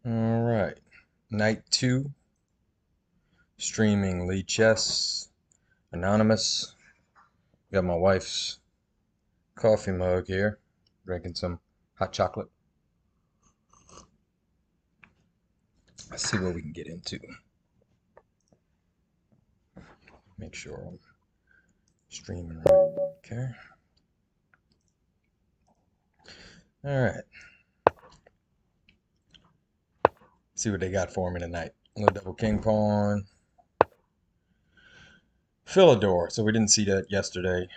All right, night 2, streaming Lichess Anonymous. Got my wife's coffee mug here, drinking some hot chocolate. Let's see what we can get into. Make sure I'm streaming right. Okay. All right. See what they got for me tonight. A little double king pawn. Philidor. So we didn't see that yesterday.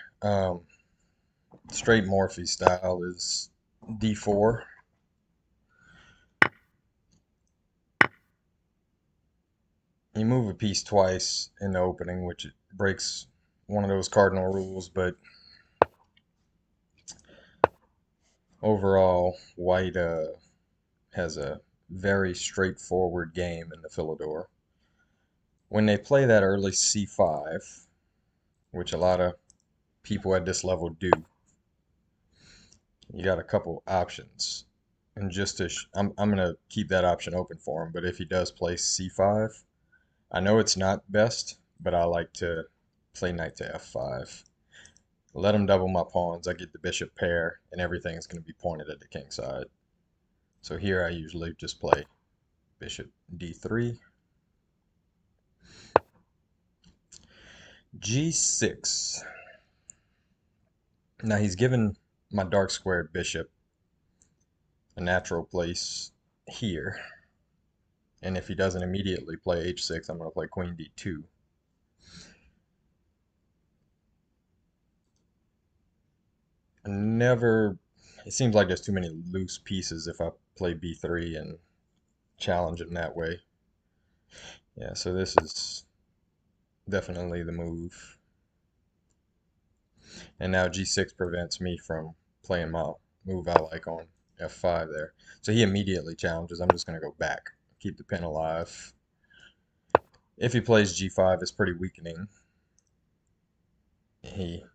Straight Morphe style is d4. You move a piece twice in the opening, which breaks one of those cardinal rules, but overall, white has a very straightforward game in the Philidor. When they play that early c5, which a lot of people at this level do, you got a couple options. And just to, I'm gonna keep that option open for him. But if he does play c5, I know it's not best, but I like to play knight to f5. Let him double my pawns. I get the bishop pair, and everything's gonna be pointed at the king side. So here I usually just play bishop d3, g6. Now he's given my dark squared bishop a natural place here. And if he doesn't immediately play h6, I'm going to play queen d2. It seems like there's too many loose pieces if I play b3 and challenge him that way. Yeah, so this is definitely the move. And now g6 prevents me from playing my move I like on f5 there. So he immediately challenges. I'm just going to go back, keep the pin alive. If he plays g5, it's pretty weakening. He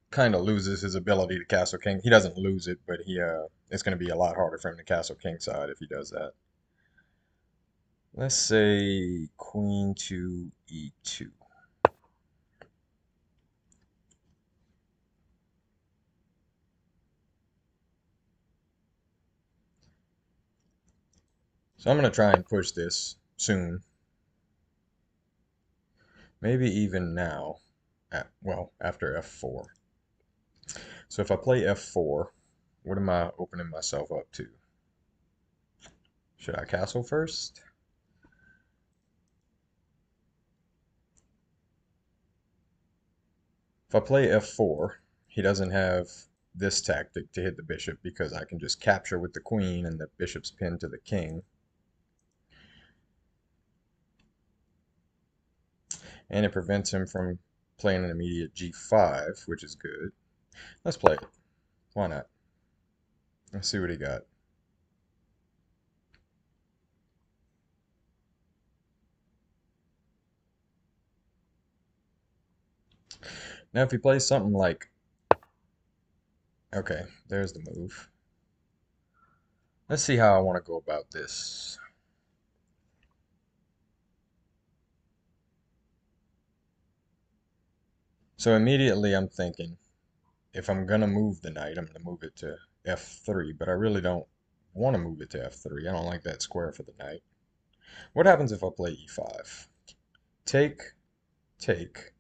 kind of loses his ability to castle king. He doesn't lose it, but it's going to be a lot harder for him to castle king side if he does that. Let's say queen to e2. So I'm going to try and push this soon. Maybe even now, well, after f4. So if I play f4, what am I opening myself up to? Should I castle first? If I play f4, he doesn't have this tactic to hit the bishop because I can just capture with the queen and the bishop's pinned to the king. And it prevents him from playing an immediate g5, which is good. Let's play it. Why not? Let's see what he got. Now if he plays something like, okay, there's the move. Let's see how I want to go about this. So immediately I'm thinking, if I'm going to move the knight, I'm going to move it to f3, but I really don't want to move it to f3. I don't like that square for the knight. What happens if I play e5? Take, take.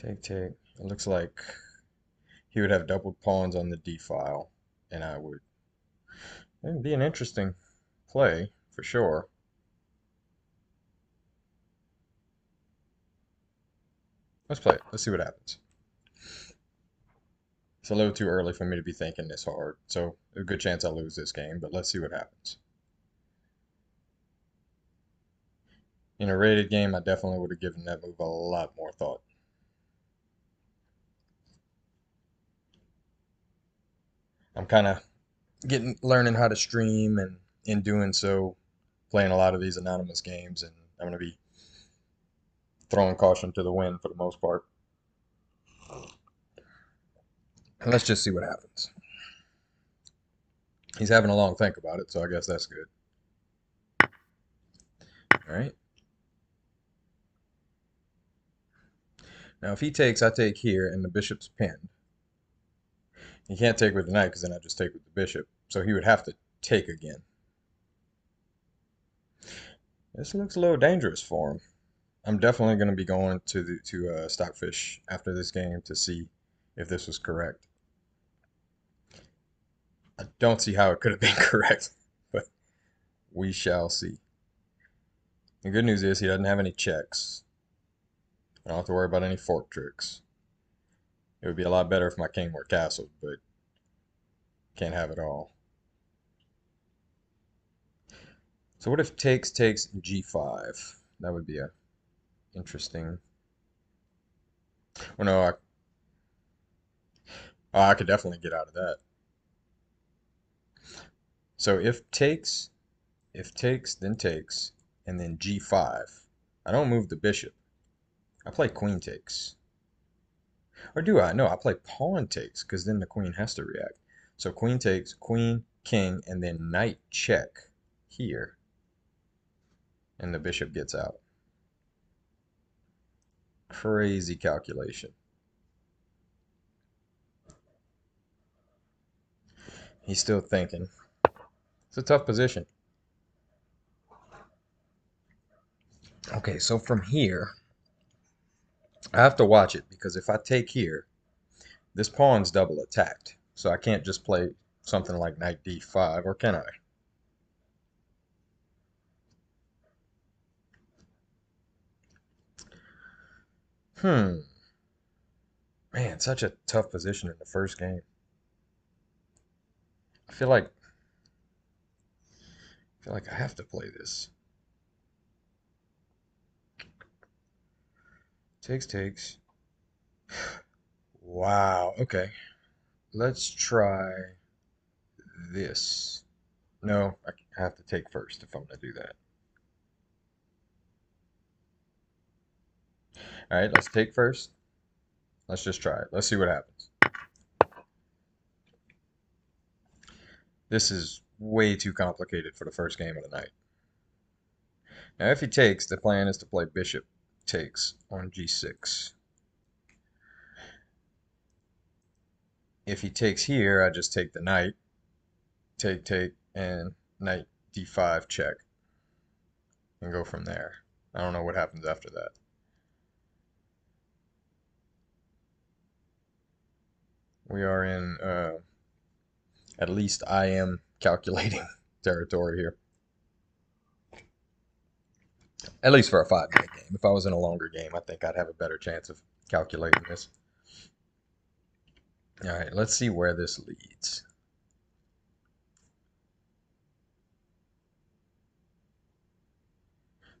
Take, take. It looks like he would have doubled pawns on the d file, and I would. It'd be an interesting play, for sure. Let's play it. Let's see what happens. It's a little too early for me to be thinking this hard, so a good chance I lose this game, but let's see what happens. In a rated game, I definitely would have given that move a lot more thought. I'm kind of learning how to stream, and in doing so, playing a lot of these anonymous games, and I'm going to be throwing caution to the wind for the most part. And let's just see what happens. He's having a long think about it, so I guess that's good. All right. Now, if he takes, I take here, and the bishop's pinned. He can't take with the knight because then I just take with the bishop. So he would have to take again. This looks a little dangerous for him. I'm definitely going to be going to Stockfish after this game to see if this was correct. I don't see how it could have been correct, but we shall see. The good news is he doesn't have any checks. I don't have to worry about any fork tricks. It would be a lot better if my king were castled, but can't have it all. So what if takes g5? That would be a interesting. Well, no, I could definitely get out of that. So if takes, then takes, and then g5. I don't move the bishop. I play queen takes. Or do I? No, I play pawn takes, because then the queen has to react. So queen takes, queen, king, and then knight check here. And the bishop gets out. Crazy calculation. He's still thinking. It's a tough position. Okay, so from here, I have to watch it because if I take here, this pawn's double attacked. So I can't just play something like knight d5, or can I? Hmm. Man, such a tough position in the first game. I feel like I have to play this. Takes, takes. Wow. Okay. Let's try this. No, I have to take first if I'm going to do that. All right, let's take first. Let's just try it. Let's see what happens. This is way too complicated for the first game of the night. Now, if he takes, the plan is to play bishop takes on g6. If he takes here, I just take the knight, take, and knight d5 check, and go from there. I don't know what happens after that. We are in, at least I am calculating territory here. At least for a 5-minute game. If I was in a longer game, I think I'd have a better chance of calculating this. All right, let's see where this leads.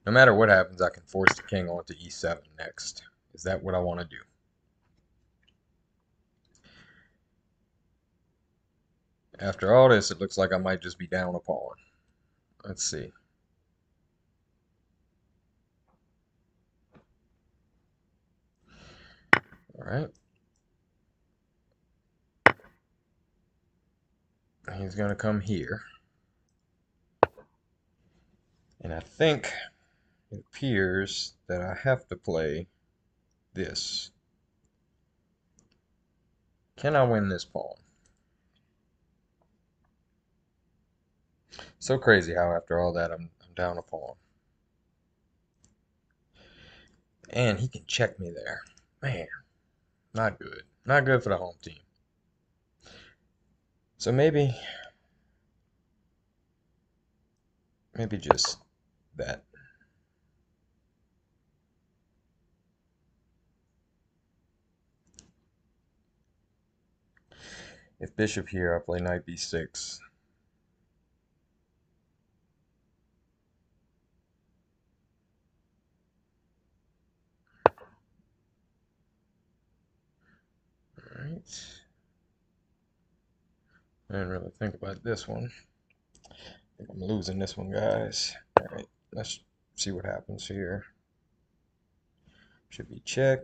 No matter what happens, I can force the king onto e7 next. Is that what I want to do? After all this, it looks like I might just be down a pawn. Let's see. All right. He's going to come here. And I think it appears that I have to play this. Can I win this pawn? So crazy how after all that I'm down a pawn. And he can check me there. Man, not good. Not good for the home team. So maybe just that. If bishop here, I play knight b6. All right. I didn't really think about this one. I think I'm losing this one, guys. All right, let's see what happens here. Should be check.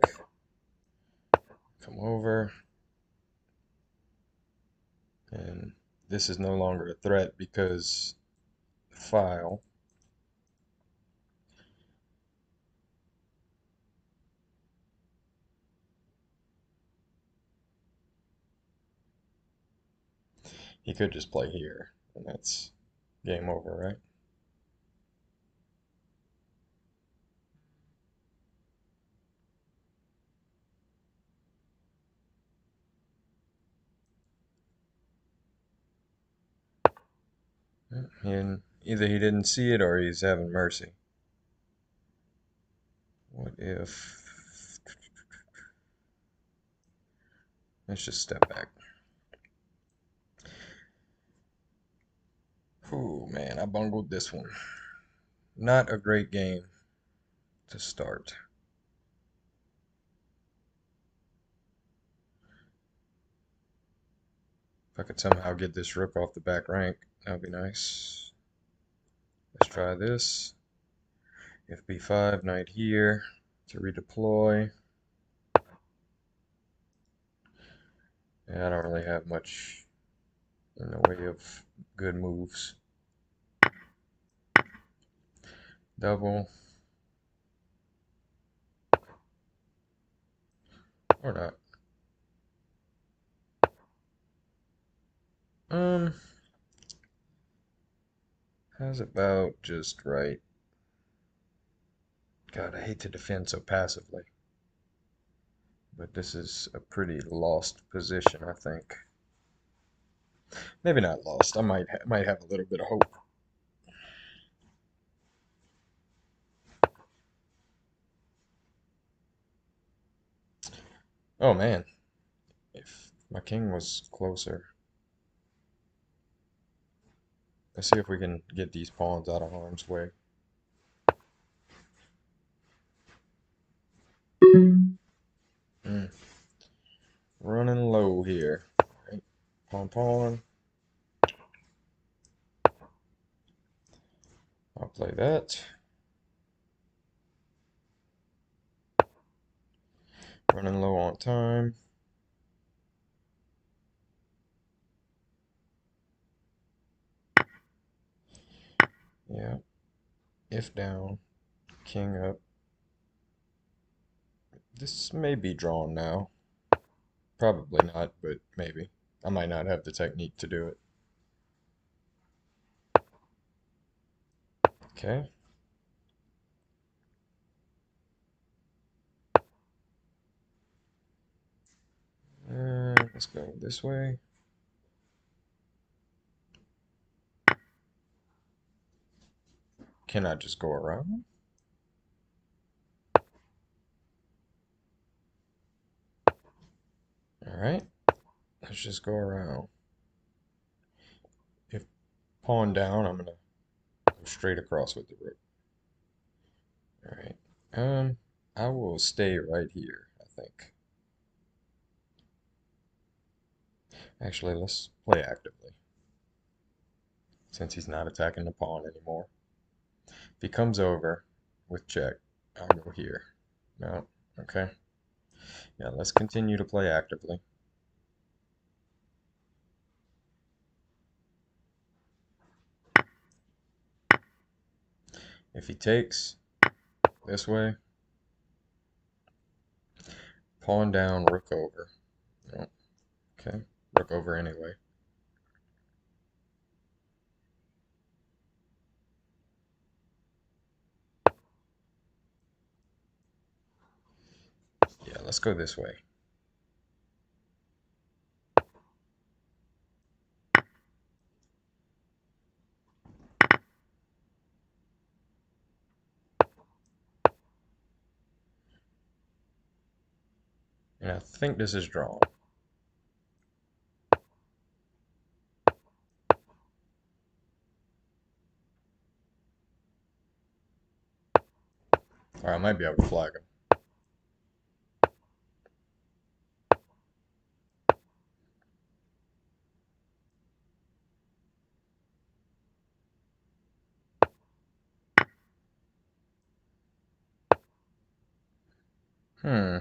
Come over. this is no longer a threat because file. He could just play here, and that's game over, right? And either he didn't see it or he's having mercy. What if... Let's just step back. Oh man, I bungled this one. Not a great game to start. If I could somehow get this rook off the back rank, that would be nice. Let's try this. If b5, knight here to redeploy. Yeah, I don't really have much in the way of good moves. Double. Or not. How's about just right? God, I hate to defend so passively. But this is a pretty lost position, I think. Maybe not lost. I might have a little bit of hope. Oh man, if my king was closer. Let's see if we can get these pawns out of harm's way. Mm. Running low here. Right. Pawn, pawn. I'll play that. Running low on time. Yeah. If down. King up. This may be drawn now. Probably not, but maybe. I might not have the technique to do it. Okay. Let's go this way. Can I just go around? Alright. Let's just go around. If pawn down, I'm gonna go straight across with the rook. Alright. I will stay right here, I think. Actually, let's play actively. Since he's not attacking the pawn anymore. If he comes over with check, I'll go here. No? Okay. Yeah, let's continue to play actively. If he takes this way, pawn down, rook over. No. Okay. Rook over anyway. Yeah, let's go this way. And I think this is drawn. Or I might be able to flag him. Hmm.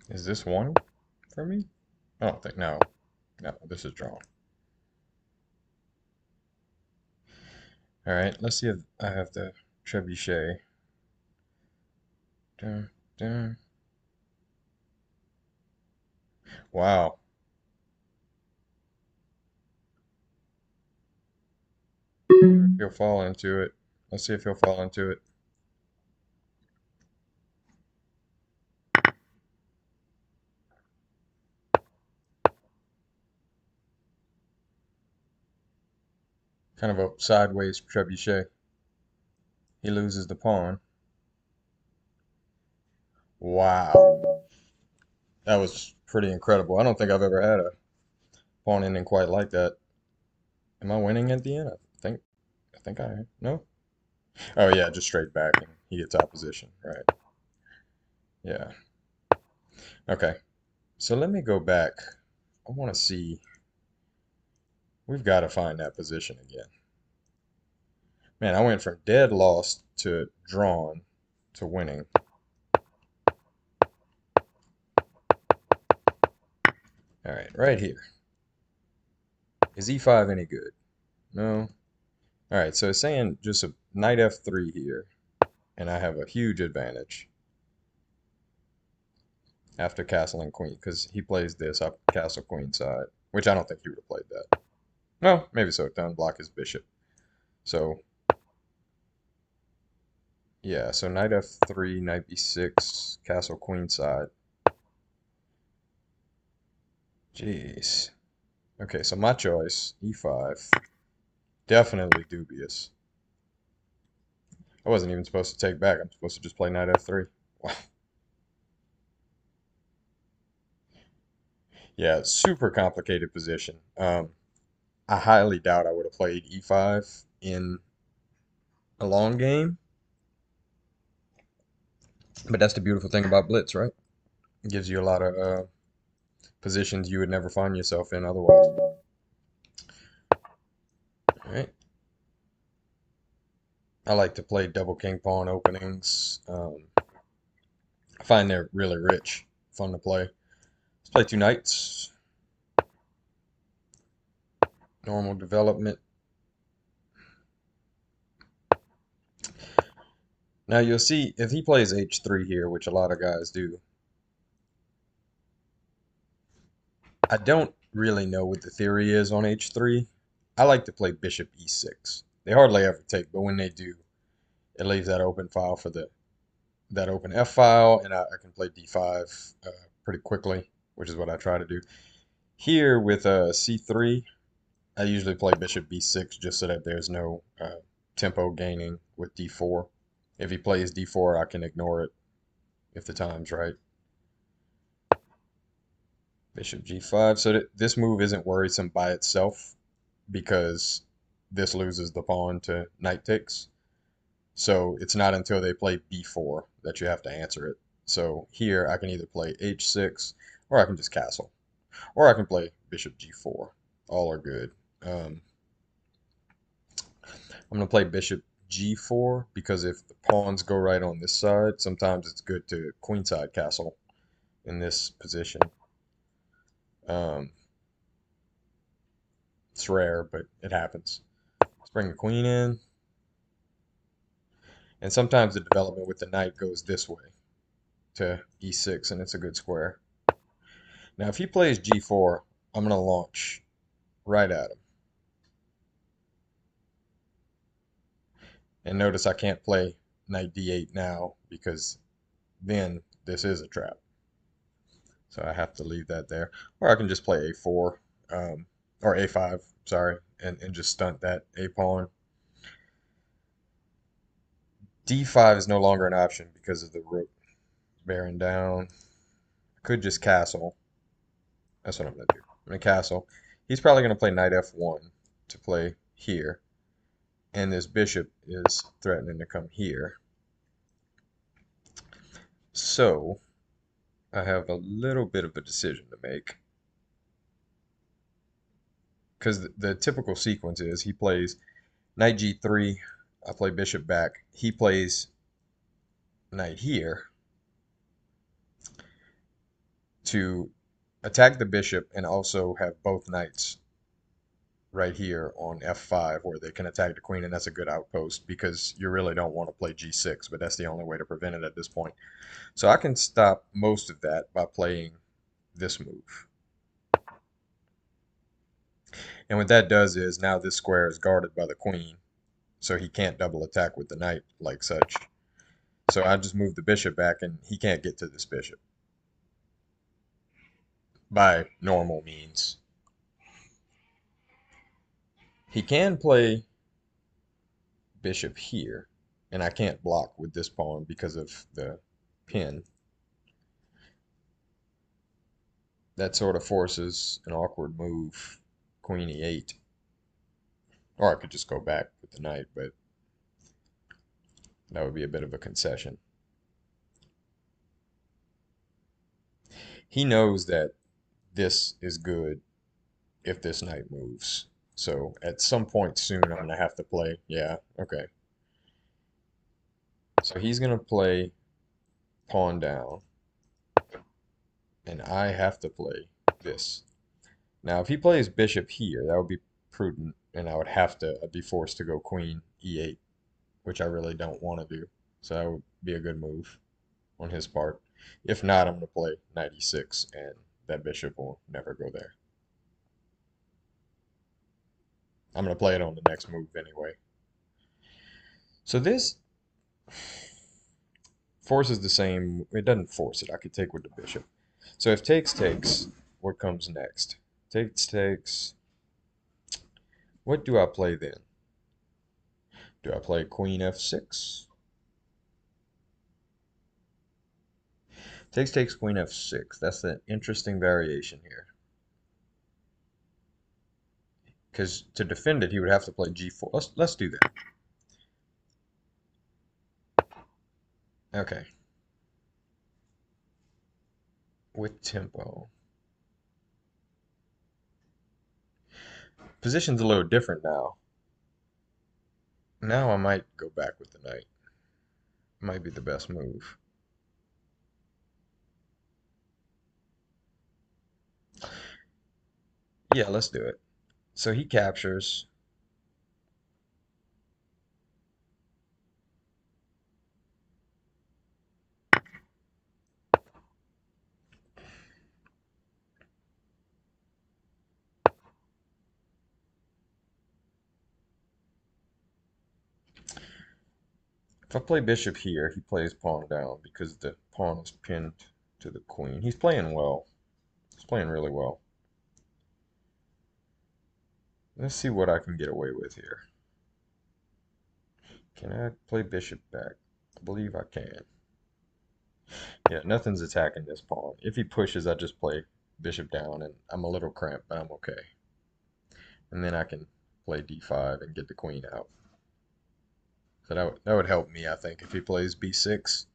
Is this one for me? I don't think, no. No, this is drawn. All right, let's see if I have the trebuchet. Dun, dun. Wow. If he'll fall into it. Let's see if he'll fall into it. Kind of a sideways trebuchet. He loses the pawn. Wow. That was pretty incredible. I don't think I've ever had a pawn ending quite like that. Am I winning at the end? I think I am. No? Oh yeah, just straight back and he gets opposition. Right. Yeah. Okay. So let me go back. I want to see. We've got to find that position again. Man, I went from dead lost to drawn to winning. All right, right here. Is e5 any good? No. All right, so it's saying just a knight f3 here, and I have a huge advantage after castling queen, because he plays this up castle queen side, which I don't think he would have played that. Well, maybe so, to unblock his bishop. So, yeah, so knight f3, knight b6, castle queen side. Jeez. Okay, so my choice, e5, definitely dubious. I wasn't even supposed to take back. I'm supposed to just play knight f3. Wow. Yeah, super complicated position. I highly doubt I would have played e5 in a long game, but that's the beautiful thing about blitz, right? It gives you a lot of positions you would never find yourself in otherwise. All right. I like to play double king pawn openings. I find they're really rich, fun to play. Let's play two knights. Normal development. Now you'll see if he plays h3 here, which a lot of guys do. I don't really know what the theory is on h3. I like to play bishop e6. They hardly ever take, but when they do, it leaves that open file for that open f file, and I can play d5 pretty quickly, which is what I try to do. Here with c3, I usually play bishop b6 just so that there's no tempo gaining with d4. If he plays d4, I can ignore it if the time's right. Bishop g5. So this move isn't worrisome by itself because this loses the pawn to knight takes. So it's not until they play b4 that you have to answer it. So here I can either play h6 or I can just castle. Or I can play bishop g4. All are good. I'm going to play bishop g4 because if the pawns go right on this side, sometimes it's good to queenside castle in this position. Um, it's rare, but it happens. Let's bring the queen in. And sometimes the development with the knight goes this way to e6, and it's a good square. Now, if he plays g4, I'm going to launch right at him. And notice I can't play knight d8 now because then this is a trap. So I have to leave that there. Or I can just play a4, or a5, sorry, and just stunt that a pawn. d5 is no longer an option because of the rook bearing down. I could just castle. That's what I'm going to do. I'm going to castle. He's probably going to play knight f1 to play here. And this bishop is threatening to come here. So I have a little bit of a decision to make. Because the typical sequence is he plays knight g3, I play bishop back. He plays knight here. to attack the bishop and also have both knights right here on f5 where they can attack the queen, and that's a good outpost because you really don't want to play g6, but that's the only way to prevent it at this point. So I can stop most of that by playing this move. And what that does is now this square is guarded by the queen, so he can't double attack with the knight like such. So I just move the bishop back and he can't get to this bishop by normal means. He can play bishop here, and I can't block with this pawn because of the pin. That sort of forces an awkward move, queen e8. Or I could just go back with the knight, but that would be a bit of a concession. He knows that this is good if this knight moves. So at some point soon, I'm going to have to play. Yeah, okay. So he's going to play pawn down, and I have to play this. Now, if he plays bishop here, that would be prudent, and I would have to I'd be forced to go queen e8, which I really don't want to do. So that would be a good move on his part. If not, I'm going to play knight e6, and that bishop will never go there. I'm going to play it on the next move anyway. So this forces the same. It doesn't force it. I could take with the bishop. So if takes, what comes next? Takes. What do I play then? Do I play queen f6? Takes, queen f6. That's an interesting variation here. Because to defend it, he would have to play g4. Let's do that. Okay. With tempo. Position's a little different now. Now I might go back with the knight. Might be the best move. Yeah, let's do it. So he captures. If I play bishop here, he plays pawn down because the pawn is pinned to the queen. He's playing well. He's playing really well. Let's see what I can get away with here. Can I play bishop back? I believe I can. Yeah, nothing's attacking this pawn. If he pushes, I just play bishop down, and I'm a little cramped, but I'm okay. And then I can play d5 and get the queen out. So that would help me, I think, if he plays b6.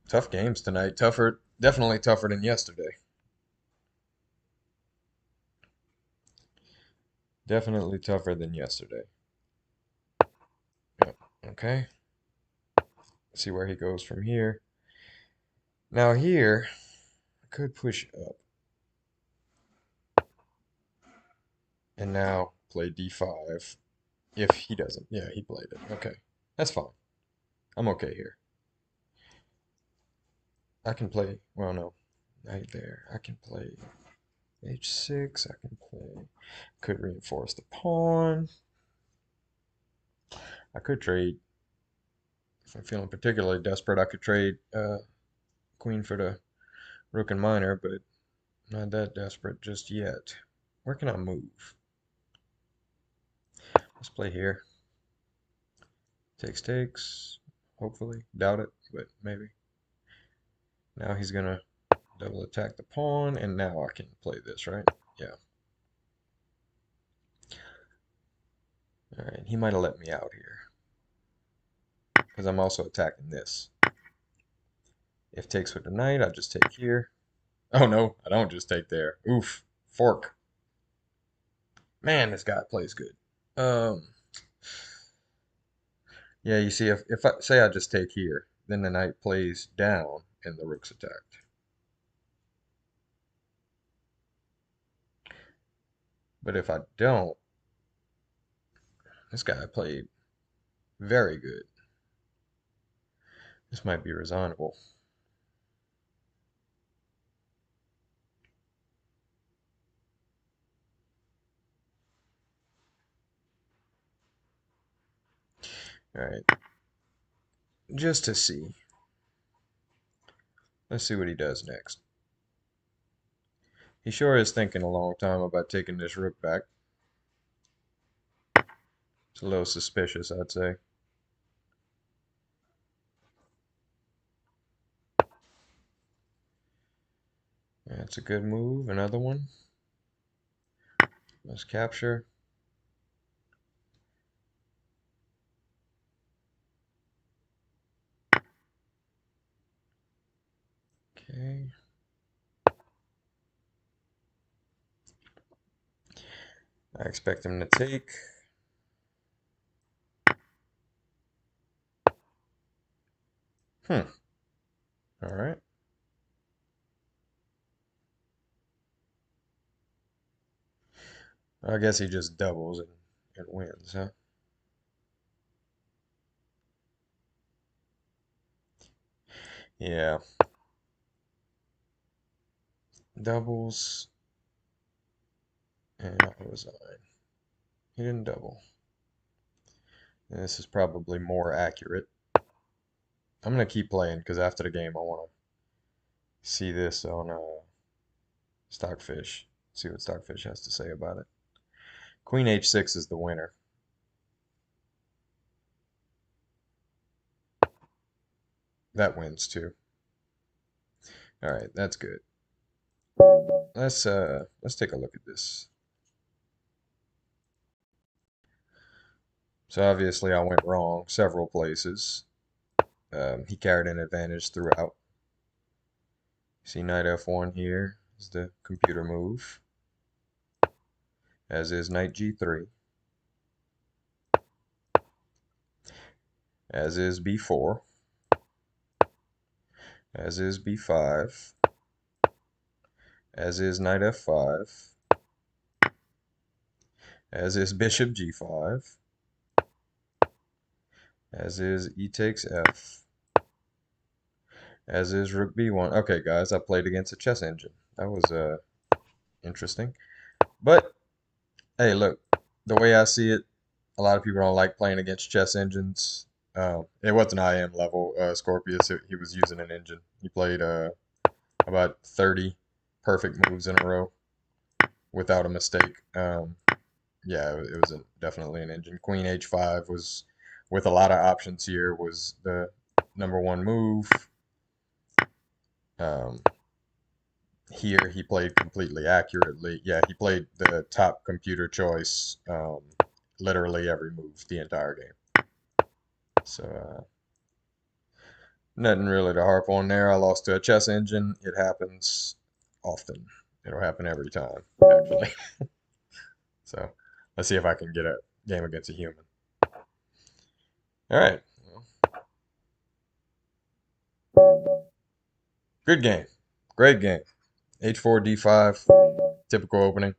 Tough games tonight. Tougher, definitely tougher than yesterday. Definitely tougher than yesterday. Yep. Okay. Let's see where he goes from here. Now here, I could push up. And now play d5. If he doesn't. Yeah, he played it. Okay. That's fine. I'm okay here. I can play, well, no, knight there. I can play h6. I can play, could reinforce the pawn. I could trade, if I'm feeling particularly desperate, I could trade queen for the rook and minor, but not that desperate just yet. Where can I move? Let's play here. Takes. Hopefully. Doubt it, but maybe. Now he's going to double attack the pawn, and now I can play this, right? Yeah. Alright, he might have let me out here. Because I'm also attacking this. If takes with the knight, I just take here. Oh no, I don't just take there. Oof. Fork. Man, this guy plays good. Yeah, you see, if I say I just take here, then the knight plays down, and the rook's attacked. But if I don't, this guy played very good. This might be resignable. All right, just to see. Let's see what he does next. He sure is thinking a long time about taking this rook back. It's a little suspicious, I'd say. That's a good move. Another one. Let's capture. Okay. I expect him to take. All right. I guess he just doubles and wins, huh? Yeah. Doubles and I resign. He didn't double. And this is probably more accurate. I'm gonna keep playing because after the game I want to see this on Stockfish. See what Stockfish has to say about it. Queen h6 is the winner. That wins too. All right, that's good. Let's take a look at this. So obviously I went wrong several places. He carried an advantage throughout. See knight f1 here is the computer move, as is knight g3, as is b4, as is b5, as is knight f5, as is bishop g5, as is e takes f, as is rook b1. Okay, guys, I played against a chess engine. That was interesting. But hey, look, the way I see it, a lot of people don't like playing against chess engines. It wasn't IM level Scorpius. He was using an engine. He played about 30 perfect moves in a row without a mistake. Yeah, it was definitely an engine. Queen h5 was, with a lot of options here, was the #1 move. Um, Here he played completely accurately. Yeah, he played the top computer choice literally every move the entire game. So nothing really to harp on there. I lost to a chess engine. It happens often. It'll happen every time, actually. So let's see if I can get a game against a human. All right. Good game. Great game. H4, D5. Typical opening.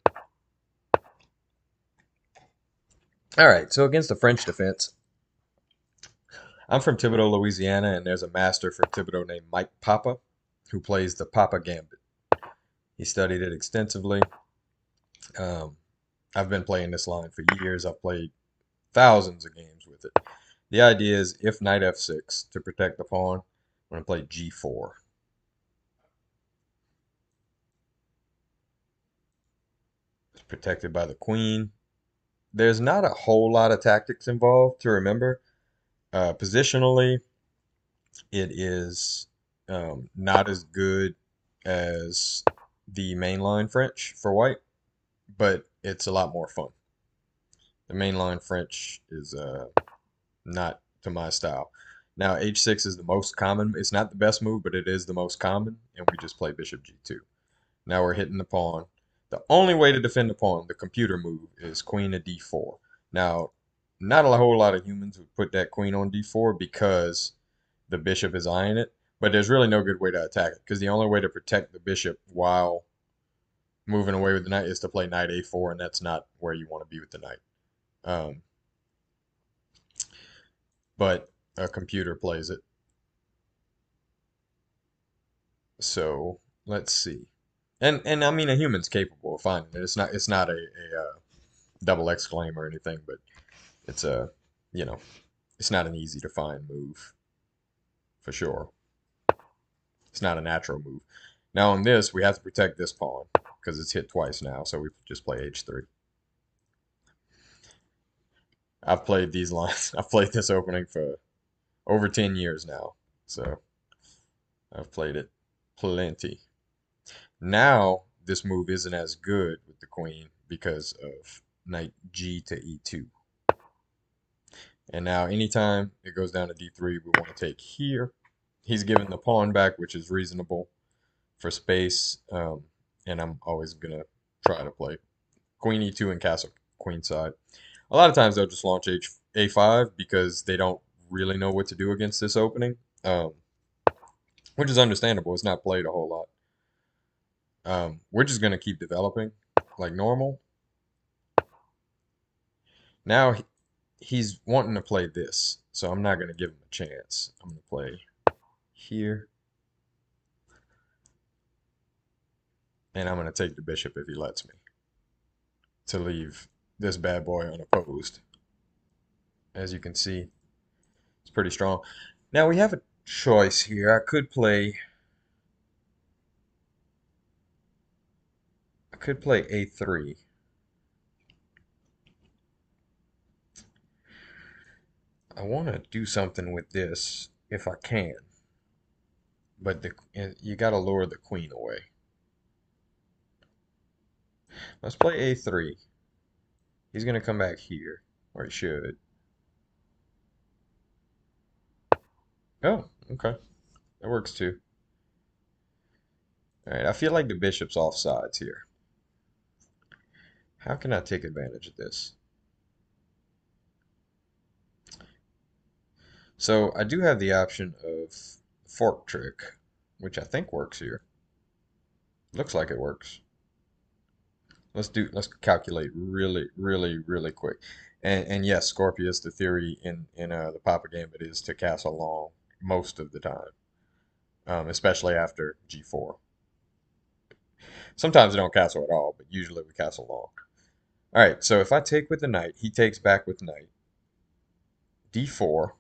All right. So against the French defense, I'm from Thibodaux, Louisiana, and there's a master from Thibodaux named Mike Papa who plays the Papa Gambit. He studied it extensively. Um, I've been playing this line for years. I've played thousands of games with it. The idea is if knight f6 to protect the pawn, I'm going to play g4. It's protected by the queen. There's not a whole lot of tactics involved to remember. Positionally, it is not as good as the mainline French for white, but it's a lot more fun. The mainline French is not to my style. Now, h6 is the most common. It's not the best move, but it is the most common, and we just play bishop g2. Now we're hitting the pawn. The only way to defend the pawn, the computer move, is queen to d4. Now, not a whole lot of humans would put that queen on d4 because the bishop is eyeing it, But there's really no good way to attack it because the only way to protect the bishop while moving away with the knight is to play knight a4, and that's not where you want to be with the knight. Um, but a computer plays it. So let's see. And I mean a human's capable of finding it. It's not a double exclaim or anything, but it's a you know it's not an easy to find move for sure. It's not a natural move. Now on this, we have to protect this pawn because it's hit twice now, so we just play h3. I've played these lines. I've played this opening for over 10 years now, so I've played it plenty. Now this move isn't as good with the queen because of knight g to e2. And now anytime it goes down to d3, we want to take here. He's giving the pawn back, which is reasonable for space, and I'm always going to try to play queen e2 and castle queenside. A lot of times they'll just launch a5 because they don't really know what to do against this opening, which is understandable. It's not played a whole lot. We're just going to keep developing like normal. Now he's wanting to play this, so I'm not going to give him a chance. I'm going to play here, and I'm going to take the bishop if he lets me to leave this bad boy unopposed. As you can see, it's pretty strong. Now we have a choice here. I could play a3. I want to do something with this if I can, but you got to lure the queen away. Let's play a3. He's going to come back here, or he should. Oh, okay. That works too. All right, I feel like the bishop's off sides here. How can I take advantage of this? So I do have the option of fork trick, which I think works here. Looks like it works. Let's calculate really quick. And yes, Scorpius, the theory in the Papa Gambit is to castle long most of the time, especially after g4. Sometimes they don't castle at all, but usually we castle long. All right, so if I take with the knight, he takes back with knight. d4.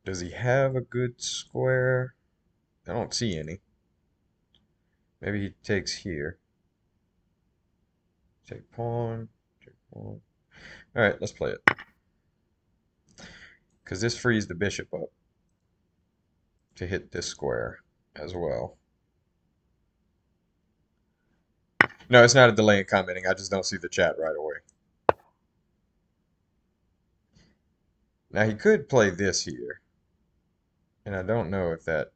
Does he have a good square? I don't see any. Maybe he takes here. Take pawn. Take pawn. All right, let's play it. Because this frees the bishop up to hit this square as well. No, it's not a delay in commenting. I just don't see the chat right away. Now he could play this here. And I don't know if that...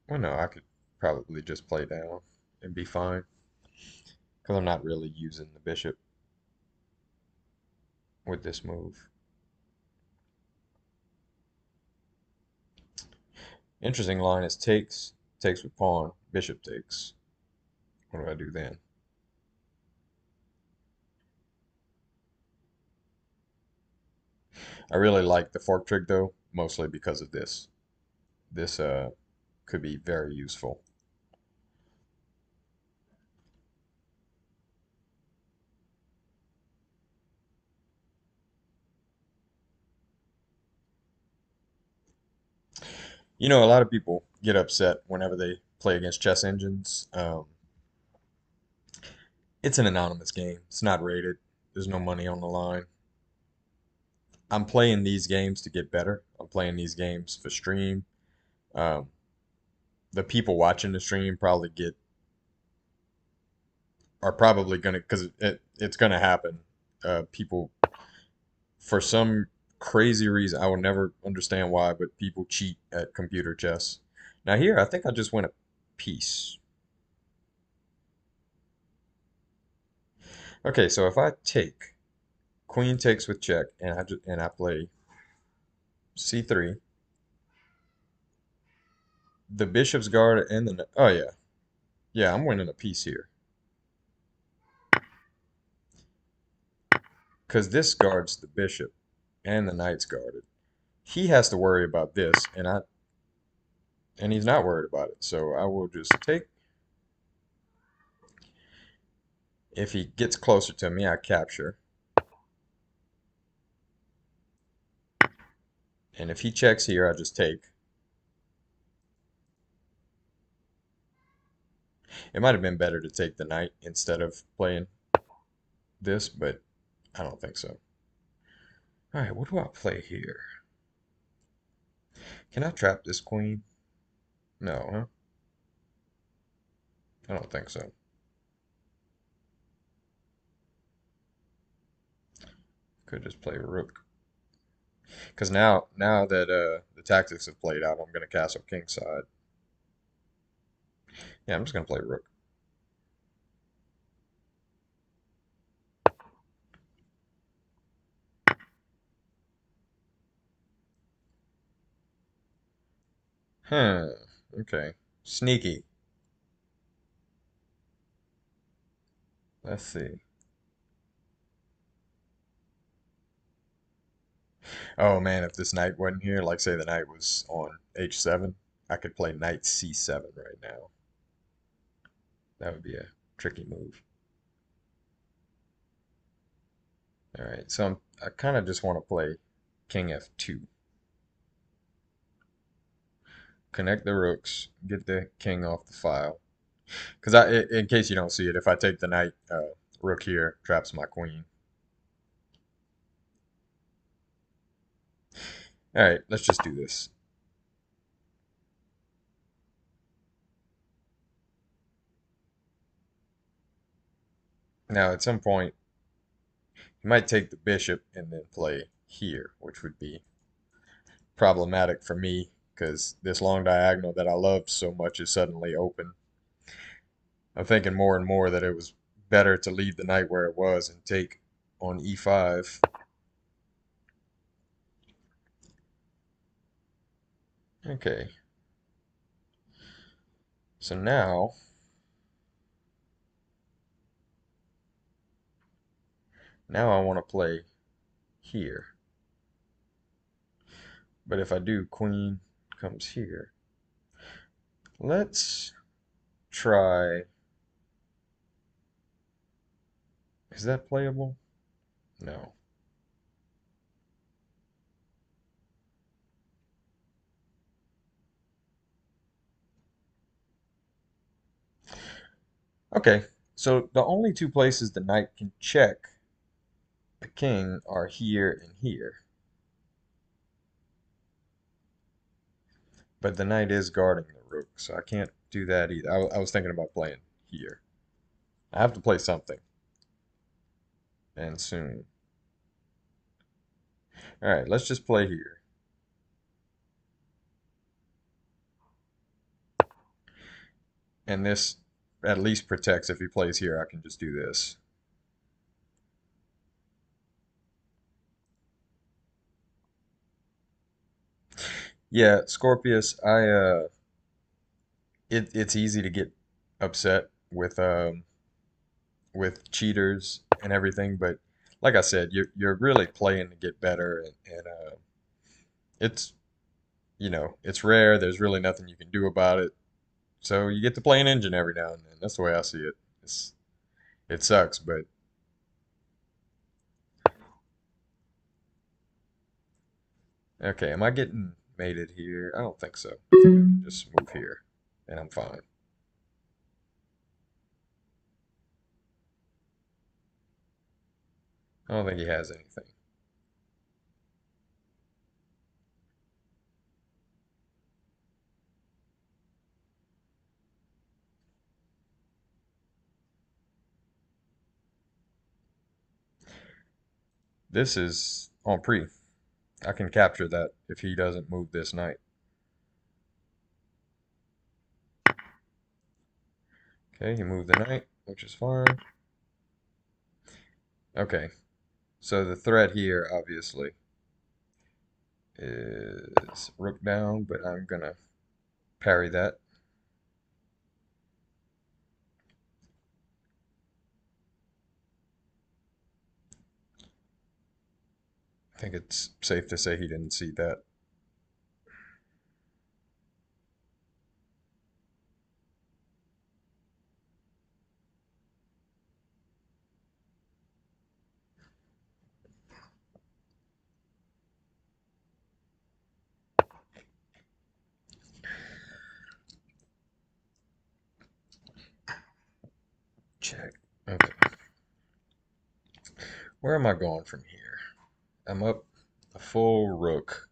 Well, no, I could probably just play down and be fine. Because I'm not really using the bishop with this move. Interesting line is takes with pawn, bishop takes. What do I do then? I really like the fork trick though, mostly because of this. This could be very useful. You know, a lot of people get upset whenever they play against chess engines. It's an anonymous game. It's not rated. There's no money on the line. I'm playing these games to get better. I'm playing these games for stream. Um, the people watching the stream are probably gonna because it's gonna happen. People for some crazy reason I will never understand why, but people cheat at computer chess. Now here, I think I just win a piece. Okay, so if I take queen takes with check, and I play c3. The bishop's guard and the... Oh, yeah. Yeah, I'm winning a piece here. Because this guards the bishop and the knight's guarded. He has to worry about this, and he's not worried about it. So I will just take. If he gets closer to me, I capture. And if he checks here, I just take. It might have been better to take the knight instead of playing this, but I don't think so. All right, what do I play here? Can I trap this queen? No, huh? I don't think so. Could just play rook. Because now that the tactics have played out, I'm going to castle kingside. Yeah, I'm just going to play rook. Huh. Okay. Sneaky. Let's see. Oh man, if this knight wasn't here, like say the knight was on h7, I could play knight c7 right now. That would be a tricky move. All right, so I kind of just want to play king f2. Connect the rooks, get the king off the file. Because in case you don't see it, if I take the knight, rook here traps my queen. All right, let's just do this. Now, at some point, you might take the bishop and then play here, which would be problematic for me because this long diagonal that I loved so much is suddenly open. I'm thinking more and more that it was better to leave the knight where it was and take on e5. Okay. So now I want to play here. But if I do, queen comes here. Let's try. Is that playable? No. Okay. So the only two places the knight can check the king are here and here. But the knight is guarding the rook, so I can't do that either. I was thinking about playing here. I have to play something, and soon. All right, let's just play here. And this at least protects if he plays here, I can just do this. Yeah, Scorpius, it's easy to get upset with cheaters and everything, but like I said, you're really playing to get better, and it's it's rare. There's really nothing you can do about it. So you get to play an engine every now and then. That's the way I see it. It sucks, but okay. Am I getting mated here? I don't think so. I think I can just move here, and I'm fine. I don't think he has anything. This is en pre. I can capture that if he doesn't move this knight. Okay, he moved the knight, which is fine. Okay, so the threat here, obviously, is rook down, but I'm gonna parry that. I think it's safe to say he didn't see that. Check. Okay. Where am I going from here? I'm up a full rook.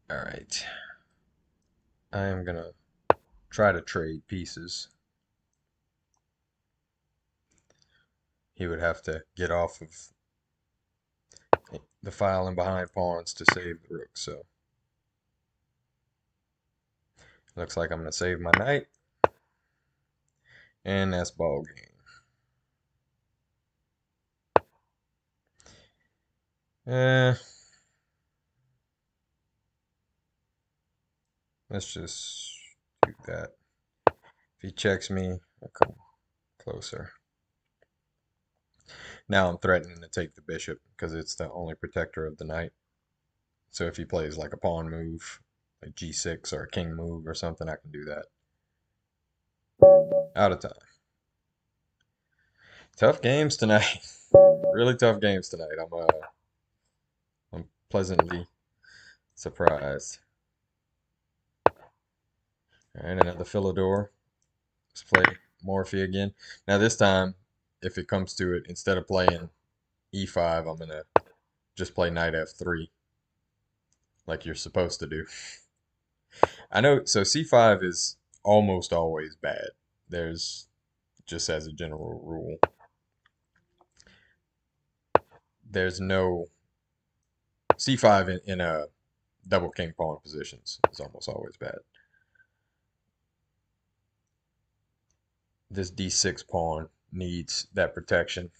All right. I am gonna try to trade pieces. He would have to get off of the file and behind pawns to save the rook. So looks like I'm gonna save my knight, and that's ball game. Eh, let's just do that. If he checks me, I'll come closer. Now I'm threatening to take the bishop because it's the only protector of the knight. So if he plays like a pawn move, like g6 or a king move or something, I can do that. Out of time. Tough games tonight. Really tough games tonight. I'm pleasantly surprised. All right, another Philidor. Let's play Morphe again. Now this time, if it comes to it, instead of playing e5, I'm gonna just play knight f3 like you're supposed to do. I know, so c5 is almost always bad. There's, just as a general rule, there's no c5 in a double king pawn positions is almost always bad. This d6 pawn needs that protection.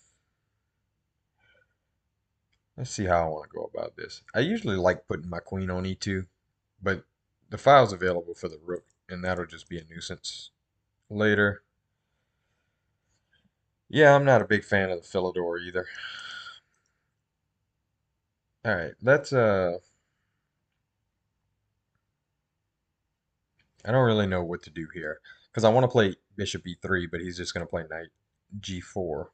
Let's see how I want to go about this. I usually like putting my queen on e2, but the file's available for the rook, and that'll just be a nuisance later. Yeah, I'm not a big fan of the Philidor either. All right, let's I don't really know what to do here because I want to play bishop e3, but he's just going to play knight g4.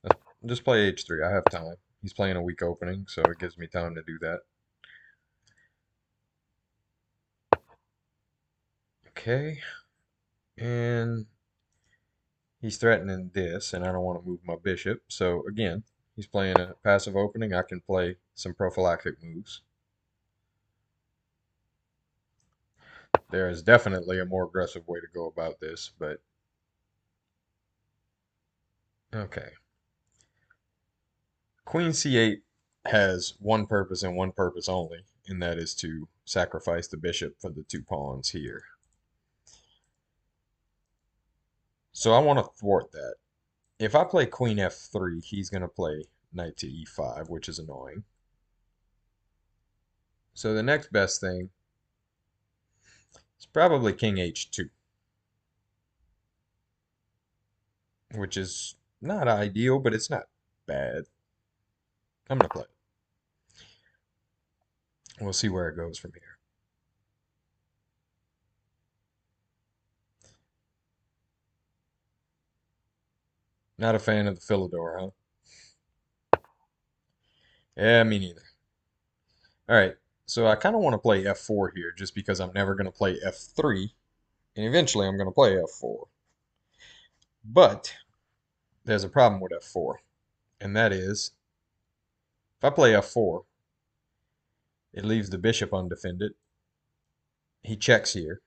Let's just play h3. I have time. He's playing a weak opening, so it gives me time to do that. Okay, and he's threatening this, and I don't want to move my bishop. So again, he's playing a passive opening. I can play some prophylactic moves. There is definitely a more aggressive way to go about this, but okay. Queen c8 has one purpose and one purpose only, and that is to sacrifice the bishop for the two pawns here. So I want to thwart that. If I play queen f3, he's going to play knight to e5, which is annoying. So the next best thing is probably king h2, which is not ideal, but it's not bad. I'm going to play it. We'll see where it goes from here. Not a fan of the Philidor, huh? Yeah, me neither. All right, so I kind of want to play f4 here just because I'm never going to play f3, and eventually I'm going to play f4. But there's a problem with f4, and that is if I play f4, it leaves the bishop undefended. He checks here.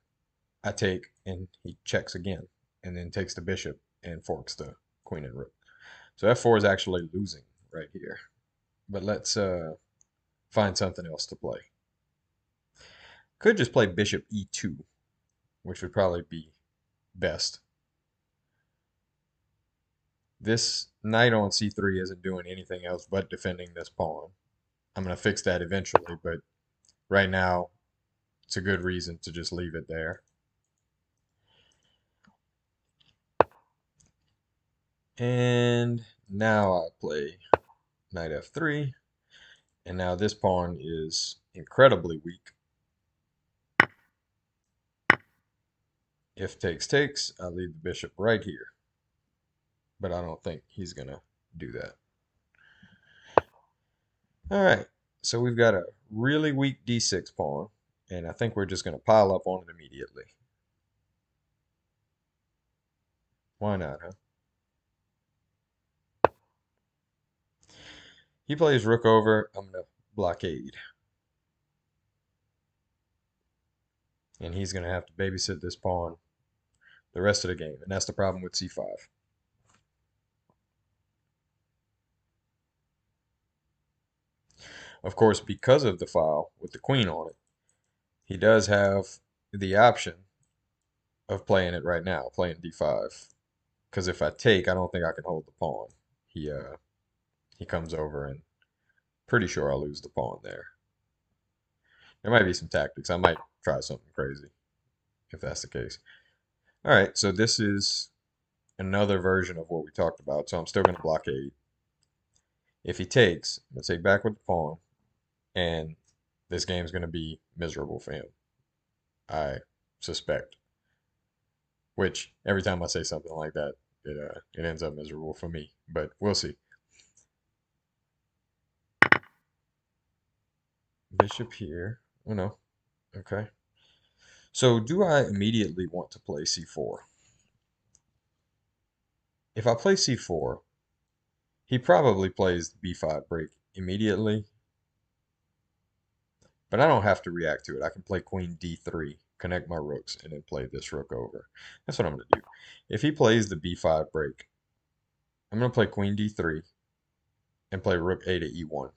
I take, and he checks again, and then takes the bishop and forks the queen and rook. So f4 is actually losing right here. But let's find something else to play. Could just play bishop e2, which would probably be best. This knight on c3 isn't doing anything else but defending this pawn. I'm going to fix that eventually, but right now it's a good reason to just leave it there. And now I play knight f3, and now this pawn is incredibly weak. If takes takes, I leave the bishop right here, but I don't think he's going to do that. All right, so we've got a really weak d6 pawn, and I think we're just going to pile up on it immediately. Why not, huh? He plays rook over, I'm going to blockade. And he's going to have to babysit this pawn the rest of the game, and that's the problem with c5. Of course, because of the file with the queen on it, he does have the option of playing it right now, playing d5. Because if I take, I don't think I can hold the pawn. He comes over, and pretty sure I'll lose the pawn there. There might be some tactics. I might try something crazy if that's the case. All right, so this is another version of what we talked about. So I'm still going to blockade. If he takes, I'm going to take back with the pawn, and this game's going to be miserable for him, I suspect. Which, every time I say something like that, it ends up miserable for me. But we'll see. Bishop here. Oh, no. Okay. So do I immediately want to play c4? If I play c4, he probably plays the b5 break immediately. But I don't have to react to it. I can play queen d3, connect my rooks, and then play this rook over. That's what I'm going to do. If he plays the b5 break, I'm going to play queen d3 and play rook a to e1.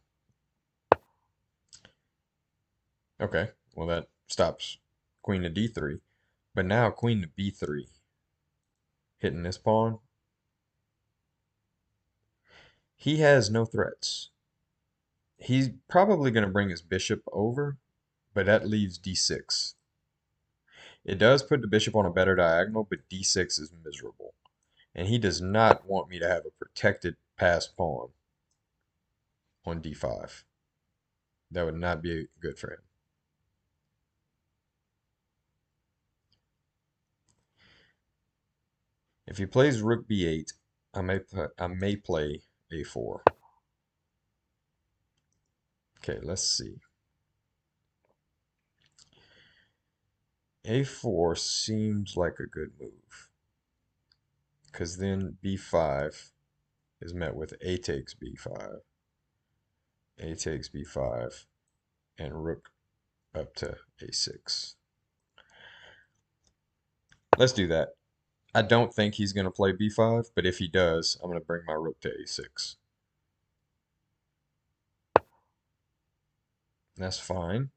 Okay, well that stops queen to d3. But now queen to b3, hitting this pawn. He has no threats. He's probably going to bring his bishop over, but that leaves d6. It does put the bishop on a better diagonal, but d6 is miserable. And he does not want me to have a protected passed pawn on d5. That would not be good for him. If he plays rook b8, I may play a4. Okay, let's see. a4 seems like a good move, because then b5 is met with a takes b5, a takes b5, and rook up to a6. Let's do that. I don't think he's going to play b5, but if he does, I'm going to bring my rook to a6. That's fine.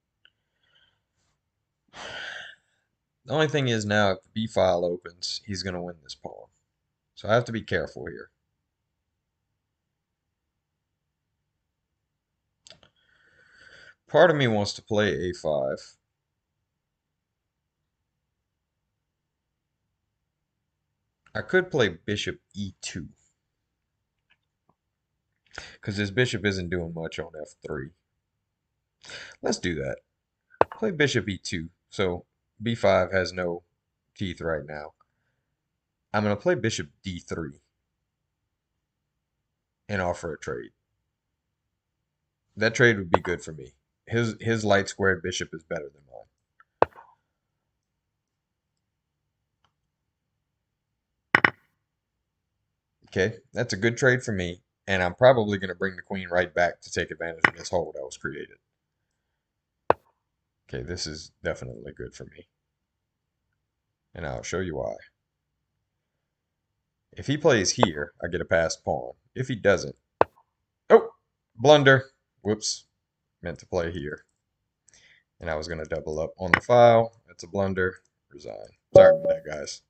The only thing is now, if the b file opens, he's going to win this pawn. So I have to be careful here. Part of me wants to play a5. I could play bishop e2, because this bishop isn't doing much on f3. Let's do that. Play bishop e2. So b5 has no teeth right now. I'm going to play bishop d3 and offer a trade. That trade would be good for me. His light squared bishop is better than mine. Okay, that's a good trade for me, and I'm probably going to bring the queen right back to take advantage of this hole that was created. Okay, this is definitely good for me, and I'll show you why. If he plays here, I get a passed pawn. If he doesn't, oh, blunder. Whoops, meant to play here. And I was going to double up on the file. That's a blunder. Resign. Sorry about that, guys.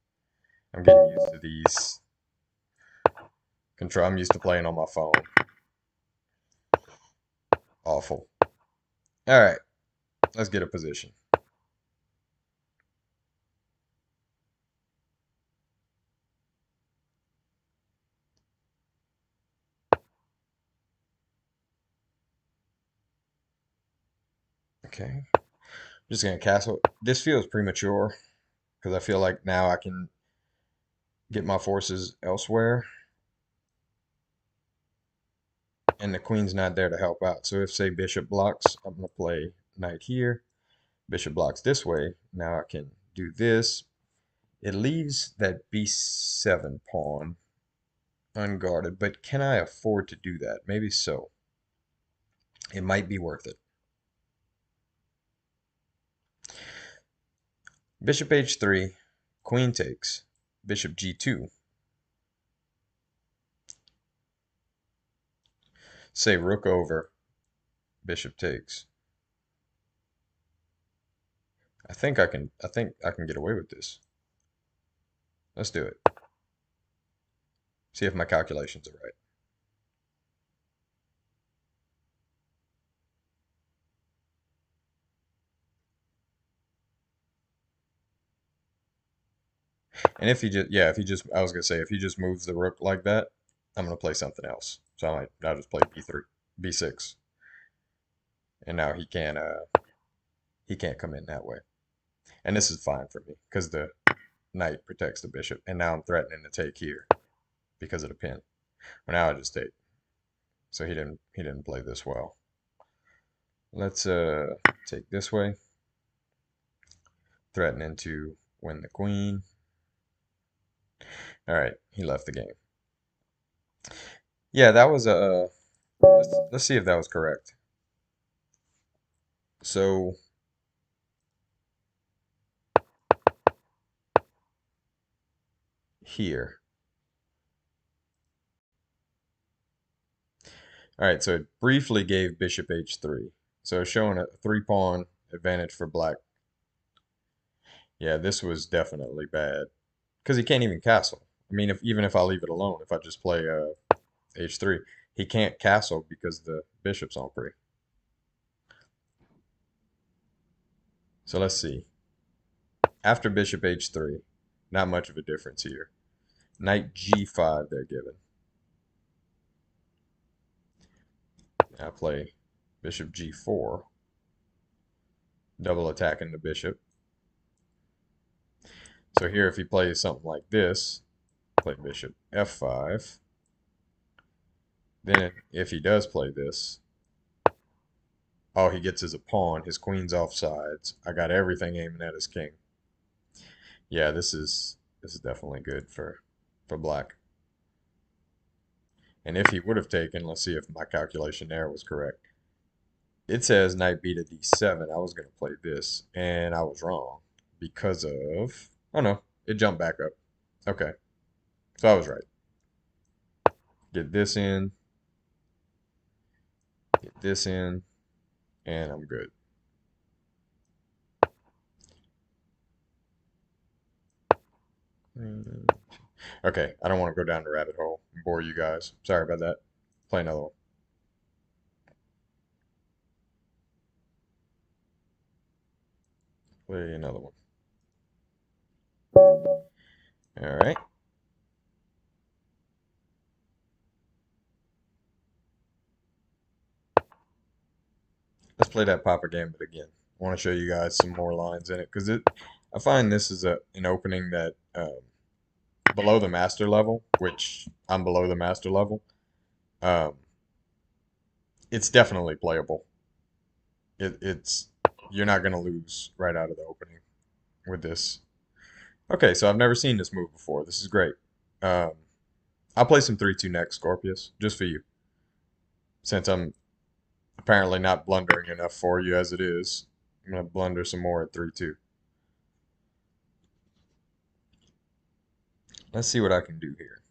I'm getting used to these Control. I'm used to playing on my phone. Awful. All right, let's get a position. Okay, I'm just gonna castle. This feels premature because I feel like now I can get my forces elsewhere, and the queen's not there to help out. So if, say, bishop blocks, I'm gonna play knight here. Bishop blocks this way. Now I can do this. It leaves that b7 pawn unguarded, but can I afford to do that? Maybe so. It might be worth it. Bishop h3, queen takes, bishop g2. Say rook over, bishop takes. I think I can get away with this. Let's do it. See if my calculations are right. And if he just, yeah, if he just, I was gonna say, if he just moves the rook like that, I'm gonna play something else. So I'll just play b3, b6, and now he can't come in that way. And this is fine for me because the knight protects the bishop, and now I'm threatening to take here because of the pin. Well, now I just take. So he didn't play this well. Let's take this way, threatening to win the queen. All right, he left the game. Yeah, that was a. Let's see if that was correct. So here. All right, so it briefly gave bishop h3. So showing a three pawn advantage for black. Yeah, this was definitely bad because he can't even castle. I mean, even if I leave it alone, if I just play h3, he can't castle because the bishop's on pre. So let's see. After bishop h3, not much of a difference here. Knight g5 they're given. Now play bishop g4, double attacking the bishop. So here if he plays something like this, play bishop f5. Then if he does play this, oh, he gets his pawn, his queen's off sides. I got everything aiming at his king. Yeah, this is definitely good for black. And if he would have taken, let's see if my calculation there was correct. It says knight b to d7. I was going to play this, and I was wrong because of, oh no, it jumped back up. Okay, so I was right. Get this in, get this in, and I'm good. Okay, I don't want to go down the rabbit hole and bore you guys. Sorry about that. Play another one. Play another one. All right. Let's play that Papa Gambit again. I want to show you guys some more lines in it because I find this is an opening that below the master level, which I'm below the master level. Um, it's definitely playable. It's you're not gonna lose right out of the opening with this. Okay, so I've never seen this move before. This is great. Um, I'll play some 3-2 next, Scorpius, just for you, since I'm apparently not blundering enough for you as it is. I'm gonna blunder some more at 3-2. Let's see what I can do here.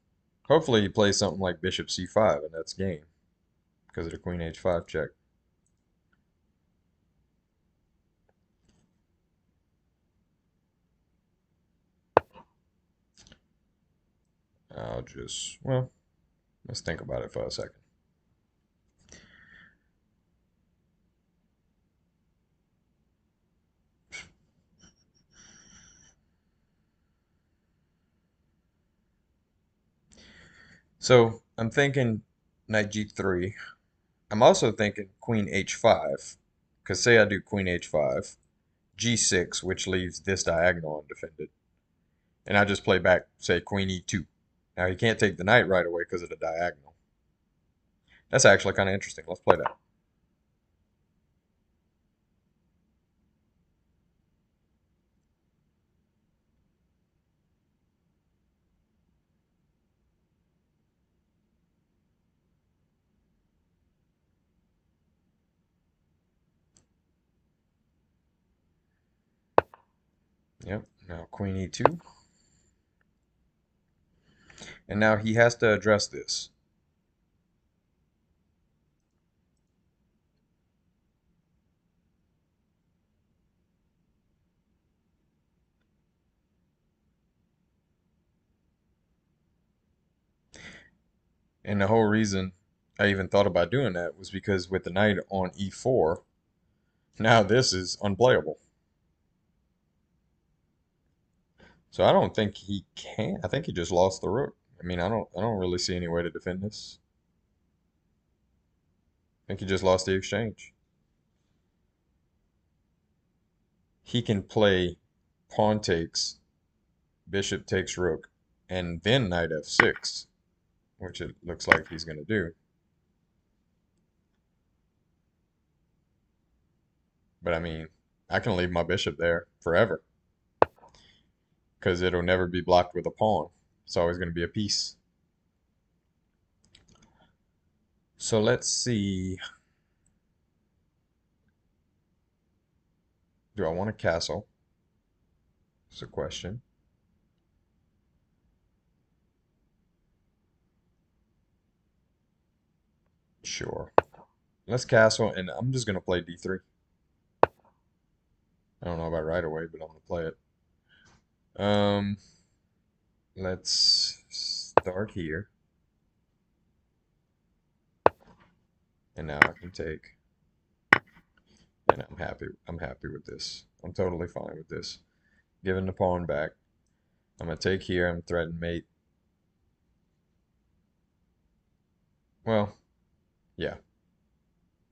Hopefully he plays something like bishop c5 and that's game because of the queen h5 check. I'll just, well, Let's think about it for a second. So I'm thinking knight g3. I'm also thinking queen h5. Because say I do queen h5, g6, which leaves this diagonal undefended. And I just play back, say, queen e2. Now he can't take the knight right away because of the diagonal. That's actually kind of interesting. Let's play that. Yep. Now queen e2. And now he has to address this. And the whole reason I even thought about doing that was because with the knight on e4, now this is unplayable. So I don't think he can. I think he just lost the rook. I mean, I don't really see any way to defend this. I think he just lost the exchange. He can play pawn takes, bishop takes rook, and then knight f6, which it looks like he's going to do. But I mean, I can leave my bishop there forever because it'll never be blocked with a pawn. It's always going to be a piece. So let's see. Do I want a castle? It's a question. Sure. Let's castle, and I'm just going to play d3. I don't know about right away, but I'm going to play it. Um, let's start here. And now I can take. And I'm happy. I'm happy with this. I'm totally fine with this. Giving the pawn back. I'm going to take here. I'm threatening mate. Well, yeah.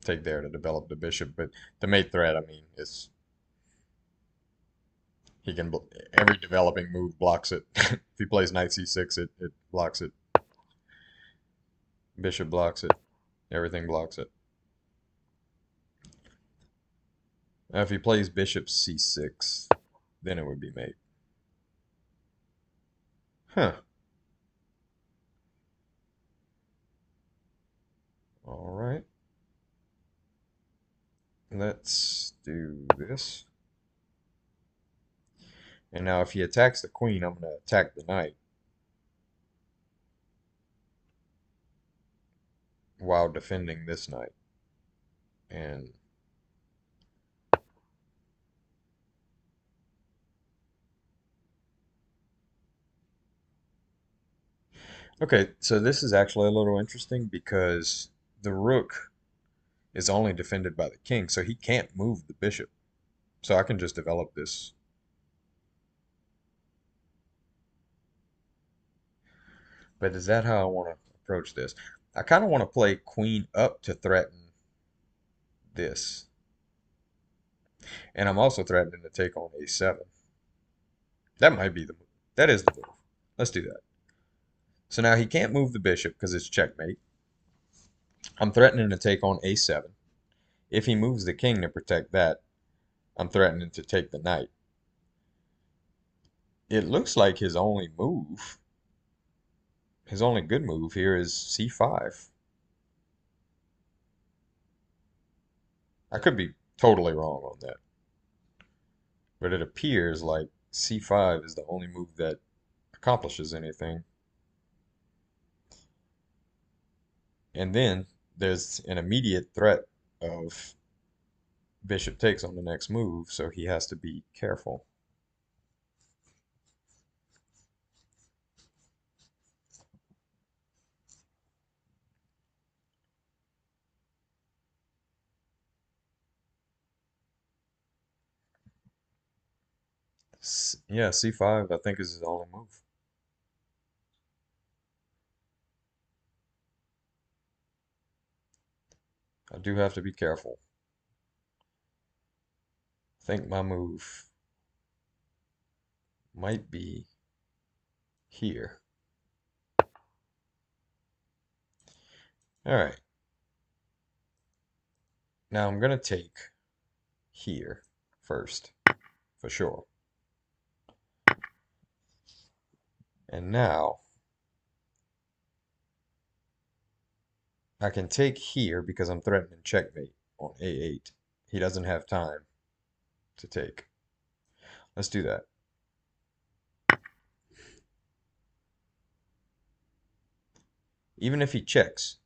Take there to develop the bishop. But the mate threat, I mean, is he can every developing move blocks it. If he plays knight c6, it blocks it. Bishop blocks it. Everything blocks it. Now, if he plays bishop c6, then it would be mate. Huh. All right. Let's do this. And now if he attacks the queen, I'm going to attack the knight while defending this knight. And okay, so this is actually a little interesting because the rook is only defended by the king, so he can't move the bishop. So I can just develop this. But is that how I want to approach this? I kind of want to play queen up to threaten this. And I'm also threatening to take on a7. That might be the move. That is the move. Let's do that. So now he can't move the bishop because it's checkmate. I'm threatening to take on a7. If he moves the king to protect that, I'm threatening to take the knight. It looks like his only good move here is c5. I could be totally wrong on that, but it appears like c5 is the only move that accomplishes anything. And then there's an immediate threat of bishop takes on the next move, so he has to be careful. Yeah, c5 I think is his only move. I do have to be careful. I think my move might be here. All right. Now I'm gonna take here first, for sure. And now I can take here because I'm threatening checkmate on a8. He doesn't have time to take. Let's do that. Even if he checks,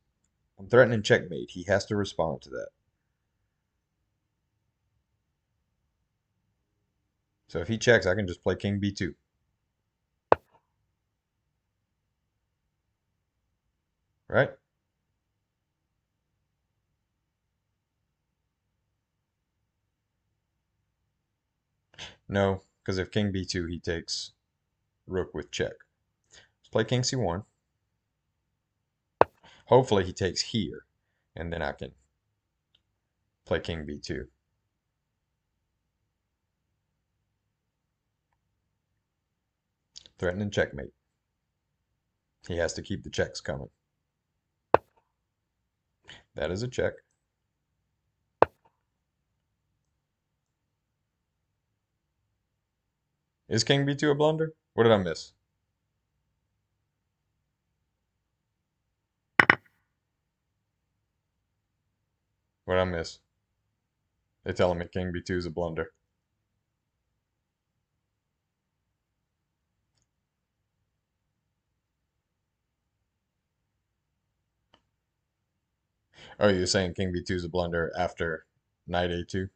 I'm threatening checkmate. He has to respond to that. So if he checks, I can just play king b2. Right? No, because if king b2, he takes rook with check. Let's play king c1. Hopefully he takes here, and then I can play king b2. Threatening checkmate. He has to keep the checks coming. That is a check. Is king b2 a blunder? What did I miss? What did I miss? They're telling me king b2 is a blunder. Oh, you're saying king b2 is a blunder after knight a2?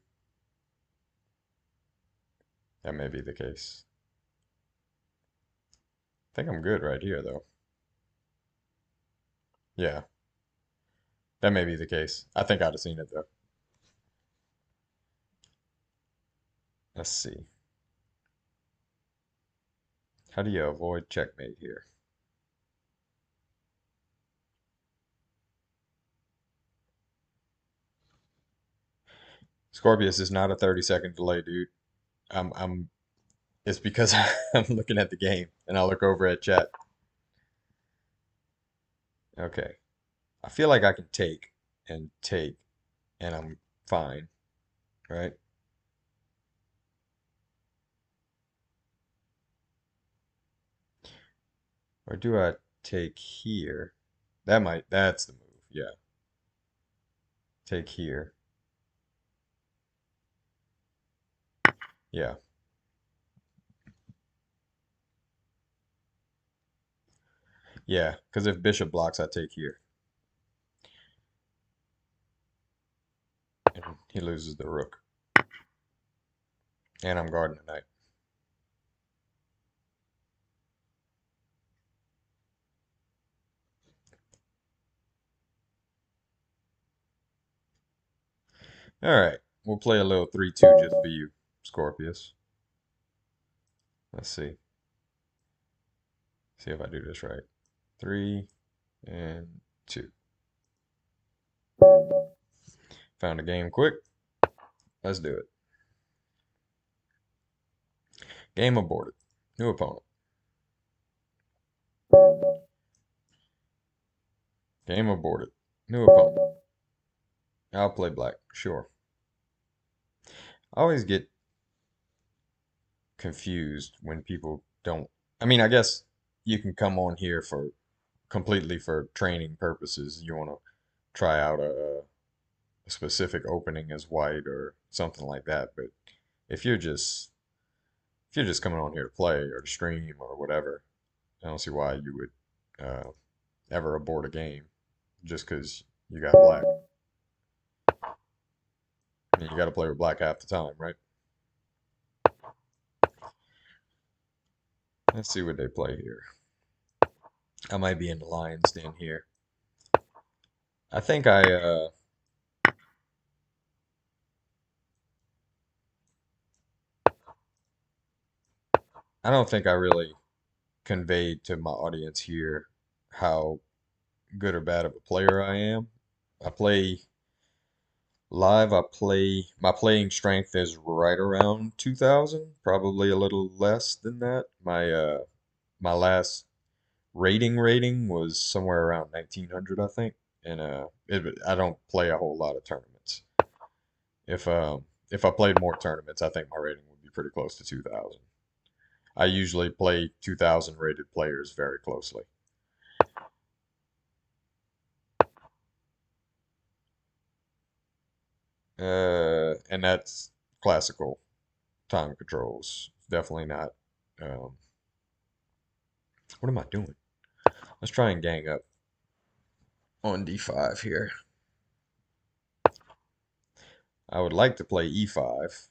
That may be the case. I think I'm good right here, though. Yeah, that may be the case. I think I'd have seen it, though. Let's see. How do you avoid checkmate here? Scorpius is not a 30-second delay, dude. It's because I'm looking at the game and I look over at chat. Okay. I feel like I can take and take and I'm fine, right? Or do I take here? That's the move. Yeah. Take here. Yeah. Yeah, because if bishop blocks, I take here. And he loses the rook. And I'm guarding the knight. All right. We'll play a little 3-2 just for you, Scorpius. Let's see. See if I do this right. 3 and 2. Found a game quick. Let's do it. Game aborted. New opponent. Game aborted. New opponent. I'll play black. Sure. I always get confused when people don't. I mean, I guess you can come on here for completely for training purposes. You want to try out a specific opening as white or something like that. But if you're just if you're just coming on here to play or to stream or whatever, I don't see why you would ever abort a game just because you got black. I mean, you got to play with black half the time, right? Let's see what they play here. I might be in the lion's den here. I think I don't think I really conveyed to my audience here how good or bad of a player I am. I play live, I play my playing strength is right around 2000, probably a little less than that. My last rating was somewhere around 1900, I think. And I don't play a whole lot of tournaments. If if I played more tournaments, I think my rating would be pretty close to 2000. I usually play 2000 rated players very closely. And that's classical time controls. Definitely not. Um, what am I doing? Let's try and gang up on d5 here. I would like to play e5.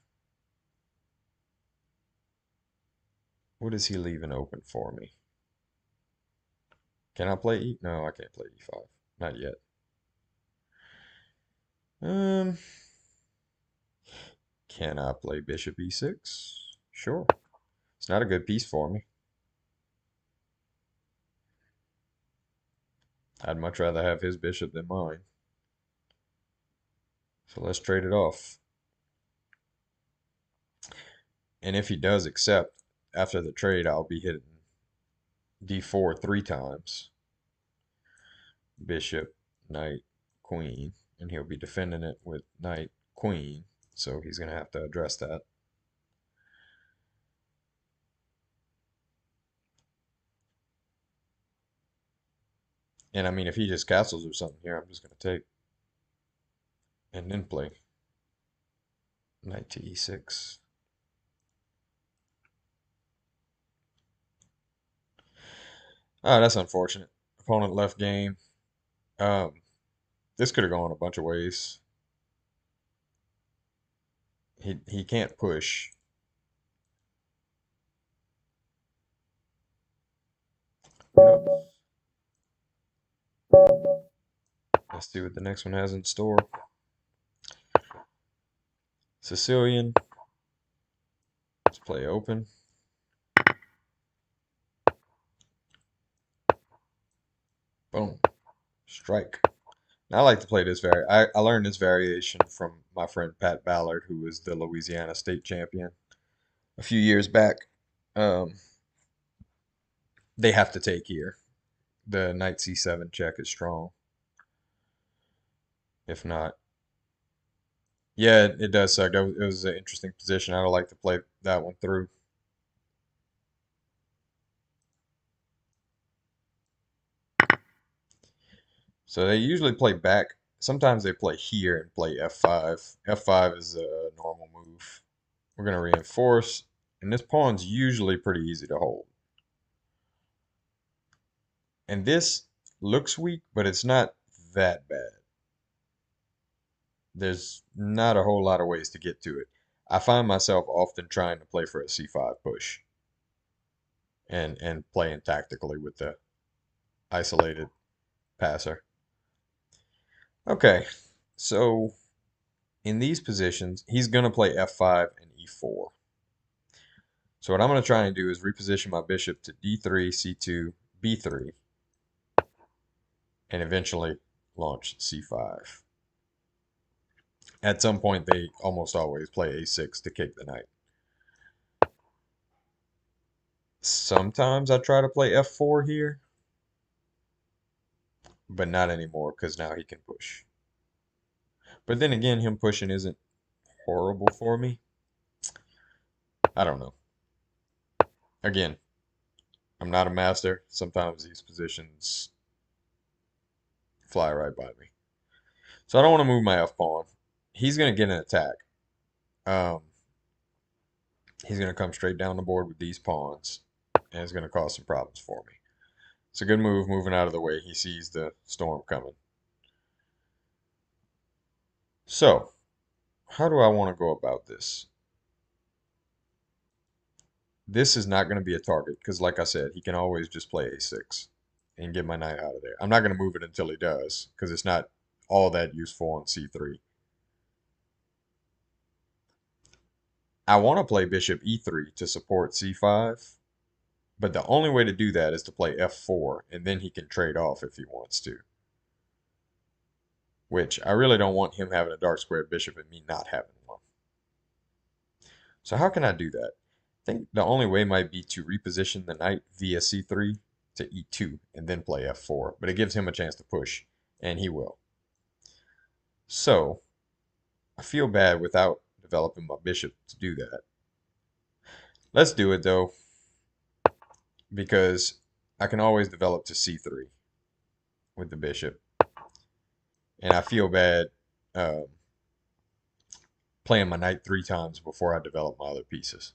What is he leaving open for me? Can I play e? No, I can't play e5. Not yet. Um, can I play bishop e6? Sure. It's not a good piece for me. I'd much rather have his bishop than mine. So let's trade it off. And if he does accept after the trade, I'll be hitting d4 three times. Bishop, knight, queen. And he'll be defending it with knight, queen. So he's going to have to address that. And I mean, if he just castles or something here, I'm just going to take and then play knight to e6. Oh, that's unfortunate. Opponent left game. Um, this could have gone a bunch of ways. He can't push. You know, let's see what the next one has in store. Sicilian. Let's play open. Boom. Strike. I like to play this I learned this variation from my friend Pat Ballard, who was the Louisiana state champion a few years back. Um, they have to take here. The knight c7 check is strong. If not, yeah, it does suck. It was an interesting position. I would like to play that one through. So they usually play back. Sometimes they play here and play f5. F5 is a normal move. We're going to reinforce, and this pawn's usually pretty easy to hold. And this looks weak, but it's not that bad. There's not a whole lot of ways to get to it. I find myself often trying to play for a c5 push and playing tactically with the isolated passer. Okay, so in these positions, he's going to play f5 and e4. So what I'm going to try and do is reposition my bishop to d3, c2, b3, and eventually launch c5. At some point, they almost always play a6 to kick the knight. Sometimes I try to play f4 here, but not anymore because now he can push. But then again, him pushing isn't horrible for me. I don't know. Again, I'm not a master. Sometimes these positions fly right by me. So I don't want to move my f-pawn. He's going to get an attack. Um, he's going to come straight down the board with these pawns, and it's going to cause some problems for me. It's a good move moving out of the way. He sees the storm coming. So, how do I want to go about this? This is not going to be a target because, like I said, he can always just play a6 and get my knight out of there. I'm not going to move it until he does because it's not all that useful on c3. I want to play bishop e3 to support c5, But the only way to do that is to play f4, and then he can trade off if he wants to. Which I really don't want him having a dark square bishop and me not having one. So how can I do that? I think the only way might be to reposition the knight via c3 to e2 and then play f4. But it gives him a chance to push, and he will. So I feel bad without developing my bishop to do that. Let's do it though, because I can always develop to c3 with the bishop. And I feel bad playing my knight 3 times before I develop my other pieces.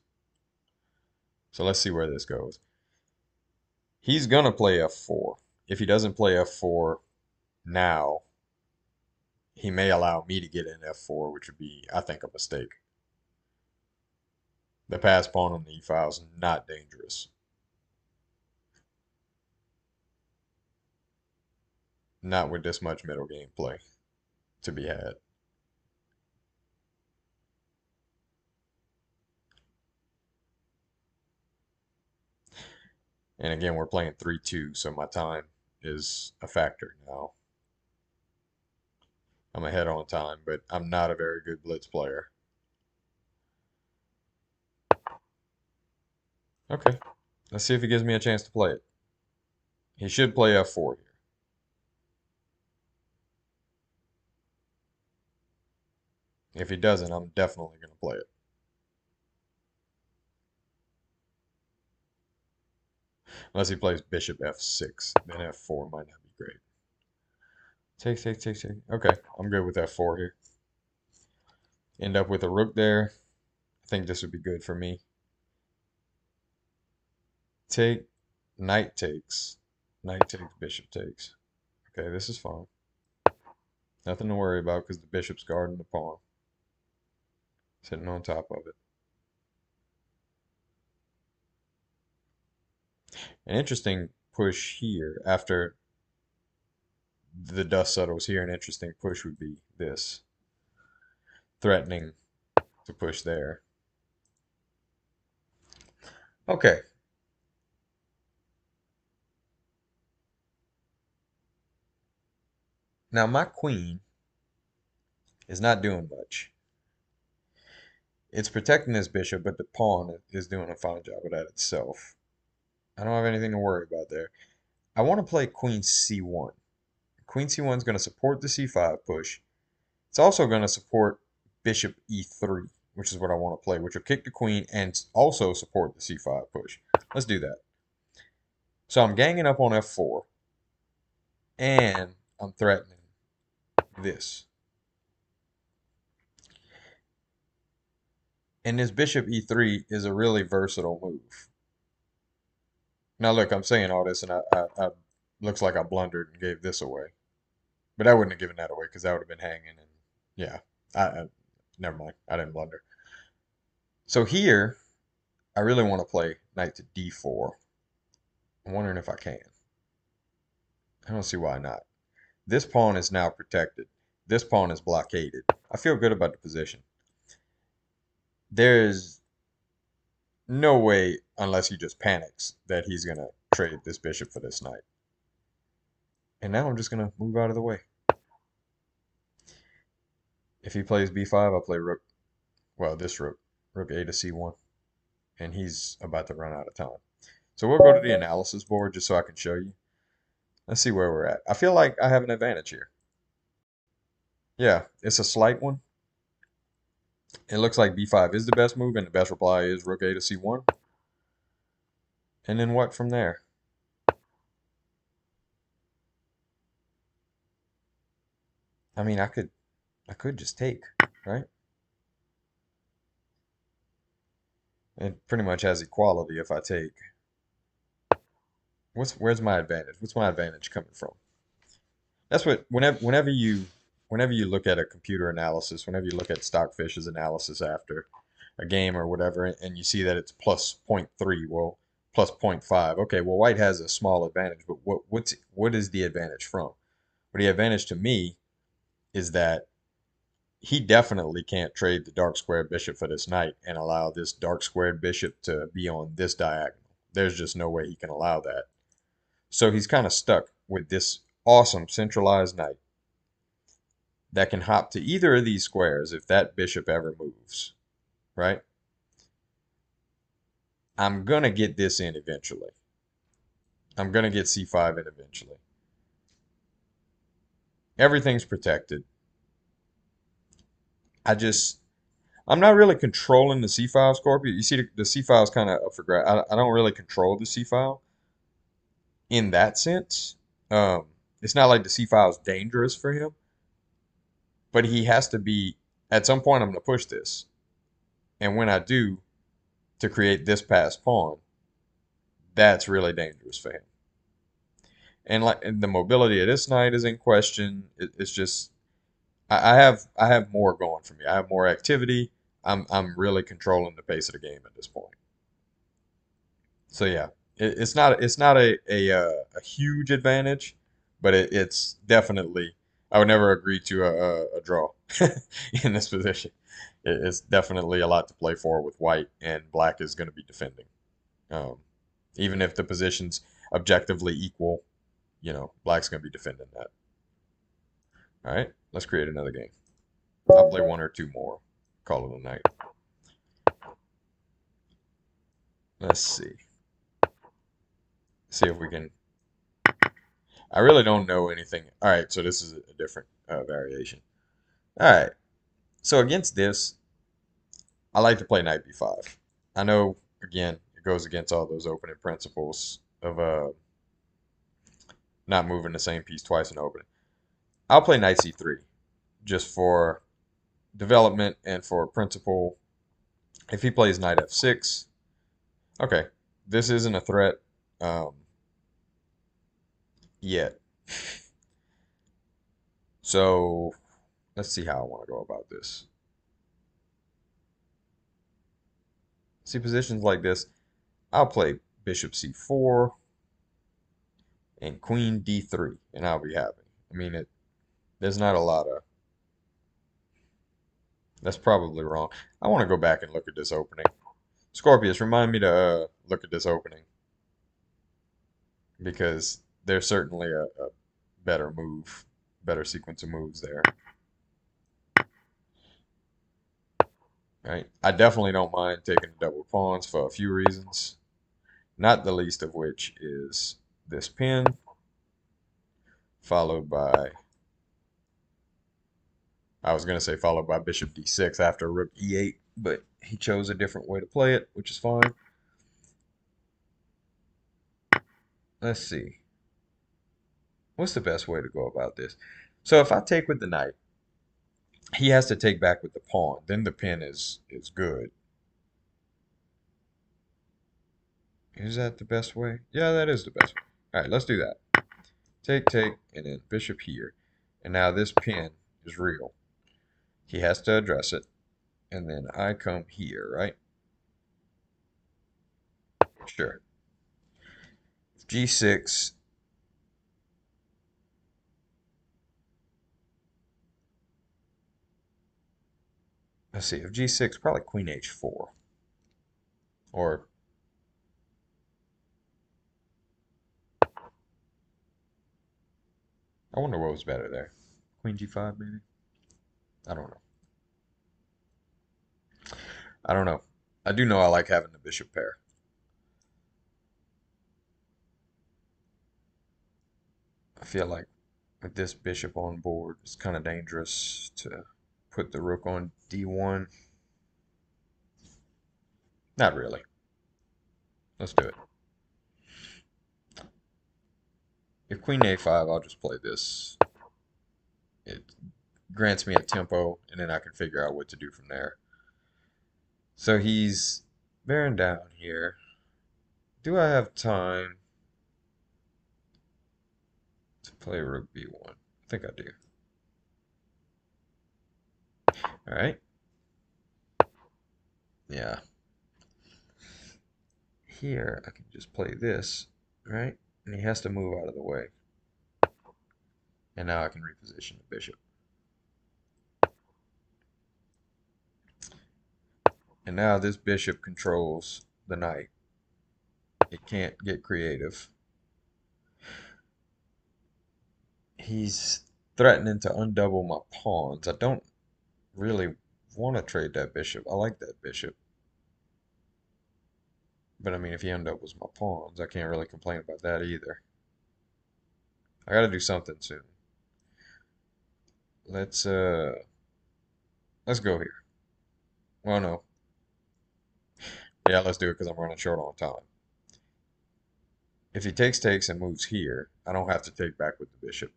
So let's see where this goes. He's going to play f4. If he doesn't play f4 now, he may allow me to get in f4, which would be, I think, a mistake. The pass pawn on the e file is not dangerous. Not with this much middle game play to be had. And again, we're playing 3-2, so my time is a factor now. I'm ahead on time, but I'm not a very good blitz player. Okay, let's see if he gives me a chance to play it. He should play f4 here. If he doesn't, I'm definitely going to play it. Unless he plays bishop f6, then f4 might not be great. Take. Okay, I'm good with f4 here. End up with a rook there. I think this would be good for me. Take, knight takes. Knight takes, bishop takes. Okay, this is fine. Nothing to worry about because the bishop's guarding the pawn. Sitting on top of it. An interesting push here after the dust settles here. An interesting push would be this. Threatening to push there. Okay. Now my queen is not doing much. It's protecting this bishop, but the pawn is doing a fine job of that itself. I don't have anything to worry about there. I want to play queen c1. Queen c1 is going to support the c5 push. It's also going to support bishop e3, which is what I want to play, which will kick the queen and also support the c5 push. Let's do that. So I'm ganging up on f4, and I'm threatening this. And this bishop e3 is a really versatile move. Now look, I'm saying all this, and I looks like I blundered and gave this away. But I wouldn't have given that away because that would have been hanging. And yeah, never mind. I didn't blunder. So here, I really want to play knight to d4. I'm wondering if I can. I don't see why not. This pawn is now protected. This pawn is blockaded. I feel good about the position. There's no way, unless he just panics, that he's going to trade this bishop for this knight. And now I'm just going to move out of the way. If he plays b5, I'll play rook. Well, this rook. Rook a to c1. And he's about to run out of time. So we'll go to the analysis board just so I can show you. Let's see where we're at. I feel like I have an advantage here. Yeah, it's a slight one. It looks like b5 is the best move, and the best reply is rook a to c1. And then what from there? I mean, I could just take, right? It pretty much has equality if I take. Where's my advantage? What's my advantage coming from? That's what whenever you look at a computer analysis, whenever you look at Stockfish's analysis after a game or whatever, and you see that it's plus 0.3, well, plus 0.5. Okay, well, white has a small advantage, but what is the advantage from? Well, the advantage to me is that he definitely can't trade the dark squared bishop for this knight and allow this dark squared bishop to be on this diagonal. There's just no way he can allow that. So he's kind of stuck with this awesome centralized knight that can hop to either of these squares if that bishop ever moves, right? I'm going to get this in eventually. I'm going to get c5 in eventually. Everything's protected. I'm not really controlling the c-file, Scorpio. You see, the c-file is kind of up for grabs. I don't really control the c-file in that sense. Um, it's not like the c-file is dangerous for him, but he has to be, at some point, I'm going to push this. And when I do, to create this passed pawn, that's really dangerous for him. And like the mobility of this knight is in question. It's just I have more going for me. I have more activity. I'm really controlling the pace of the game at this point. So yeah, it's not a huge advantage, but it's definitely I would never agree to a draw in this position. It's definitely a lot to play for with white, and black is going to be defending. Um, Even if the position's objectively equal, black's going to be defending that. All right, let's create another game. I'll play one or two more. Call it a night. Let's see. See if we can. I really don't know anything. All right, so this is a different variation. All right, so against this, I like to play knight b5. I know, again, it goes against all those opening principles of not moving the same piece twice in opening. I'll play knight c3 just for development and for principle. If he plays knight f6, okay, this isn't a threat um, yet. So let's see how I want to go about this. See, positions like this, I'll play bishop c4 and queen d3, and I'll be happy. I mean, there's not a lot of. That's probably wrong. I want to go back and look at this opening. Scorpius, remind me to look at this opening because there's certainly a better move, better sequence of moves there. Right? I definitely don't mind taking double pawns for a few reasons, not the least of which is this pin, followed by, I was going to say followed by bishop d6 after rook e8, but he chose a different way to play it, which is fine. Let's see. What's the best way to go about this? So if I take with the knight, he has to take back with the pawn. Then the pin is good. Is that the best way? Yeah, that is the best way. All right, let's do that. Take, and then bishop here. And now this pin is real. He has to address it. And then I come here, right? Sure. G6. Let's see, if G6, probably queen H4. Or, I wonder what was better there. Queen G5, maybe? I don't know. I don't know. I do know I like having the bishop pair. I feel like with this bishop on board, it's kind of dangerous to put the rook on D1. Not really. Let's do it. If queen A5, I'll just play this. It grants me a tempo, and then I can figure out what to do from there. So he's bearing down here. Do I have time to play rook B1? I think I do. All right. Yeah. Here, I can just play this, right? And he has to move out of the way. And now I can reposition the bishop. And now this bishop controls the knight. It can't get creative. He's threatening to undouble my pawns. I don't really want to trade that bishop. I like that bishop. But I mean, if he undoubles my pawns, I can't really complain about that either. I gotta do something soon. Let's let's go here. Well, no. Yeah, let's do it because I'm running short on time. If he takes and moves here, I don't have to take back with the bishop.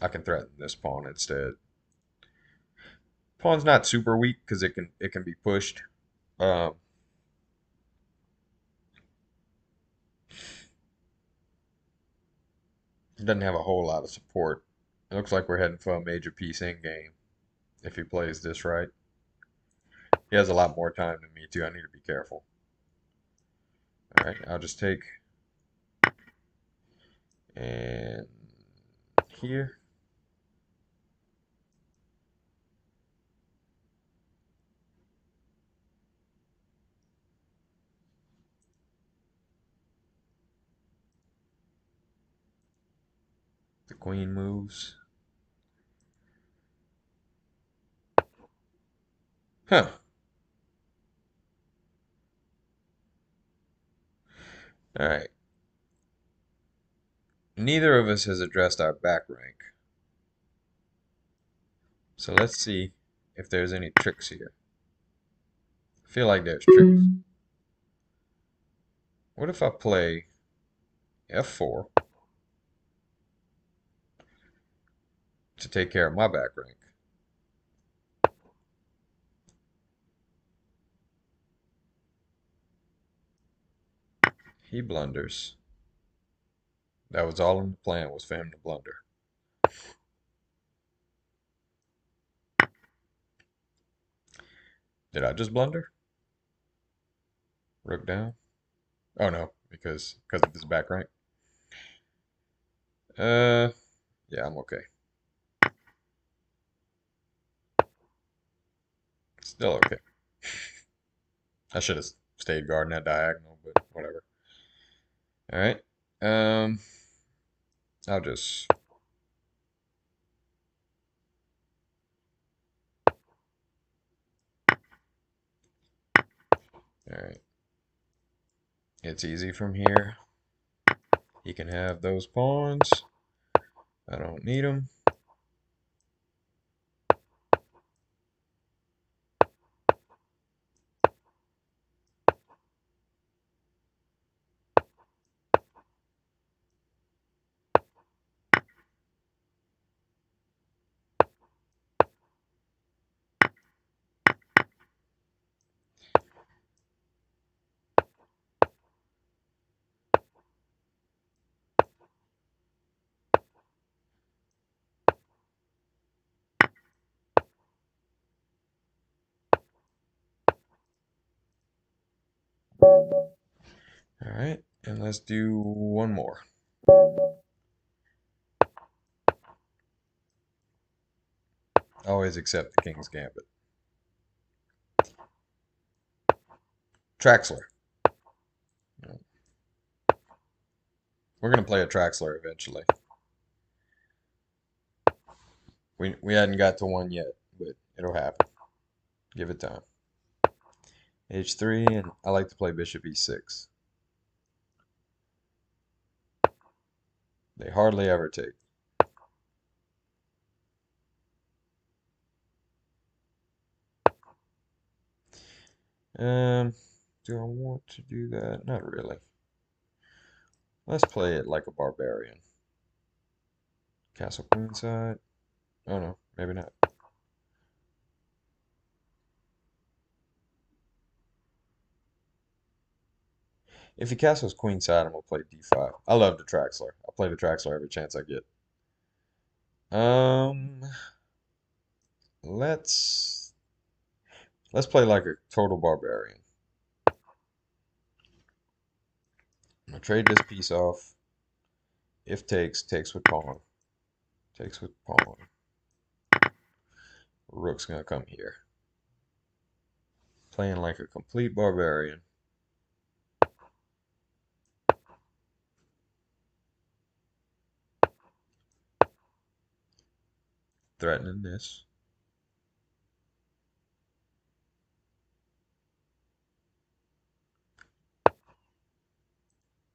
I can threaten this pawn instead. Pawn's not super weak because it can be pushed. Um, it doesn't have a whole lot of support. It looks like we're heading for a major piece in game if he plays this right. He has a lot more time than me too. I need to be careful. All right, I'll just take and here. The queen moves. Huh. All right. Neither of us has addressed our back rank. So let's see if there's any tricks here. I feel like there's tricks. What if I play f4 to take care of my back rank? He blunders. That was all in the plan, was for him to blunder. Did I just blunder? Rook down? Oh no, because of his back rank. Uh, yeah, I'm okay. Still okay. I should have stayed guarding that diagonal, but whatever. All right. Um, I'll just. All right. It's easy from here. He can have those pawns. I don't need them. All right, and let's do one more. Always accept the King's Gambit. Traxler. We're gonna play a Traxler eventually. We hadn't got to one yet, but it'll happen. Give it time. H3, and I like to play Bishop E6. They hardly ever take. Um, do I want to do that? Not really. Let's play it like a barbarian. Castle queenside. Oh no, maybe not. If he castles queenside, I'm gonna play D5. I love the Traxler. I play the Traxler every chance I get. Um, let's let's play like a total barbarian. I'm gonna trade this piece off. If takes with pawn. Takes with pawn. Rook's gonna come here. Playing like a complete barbarian. threatening this.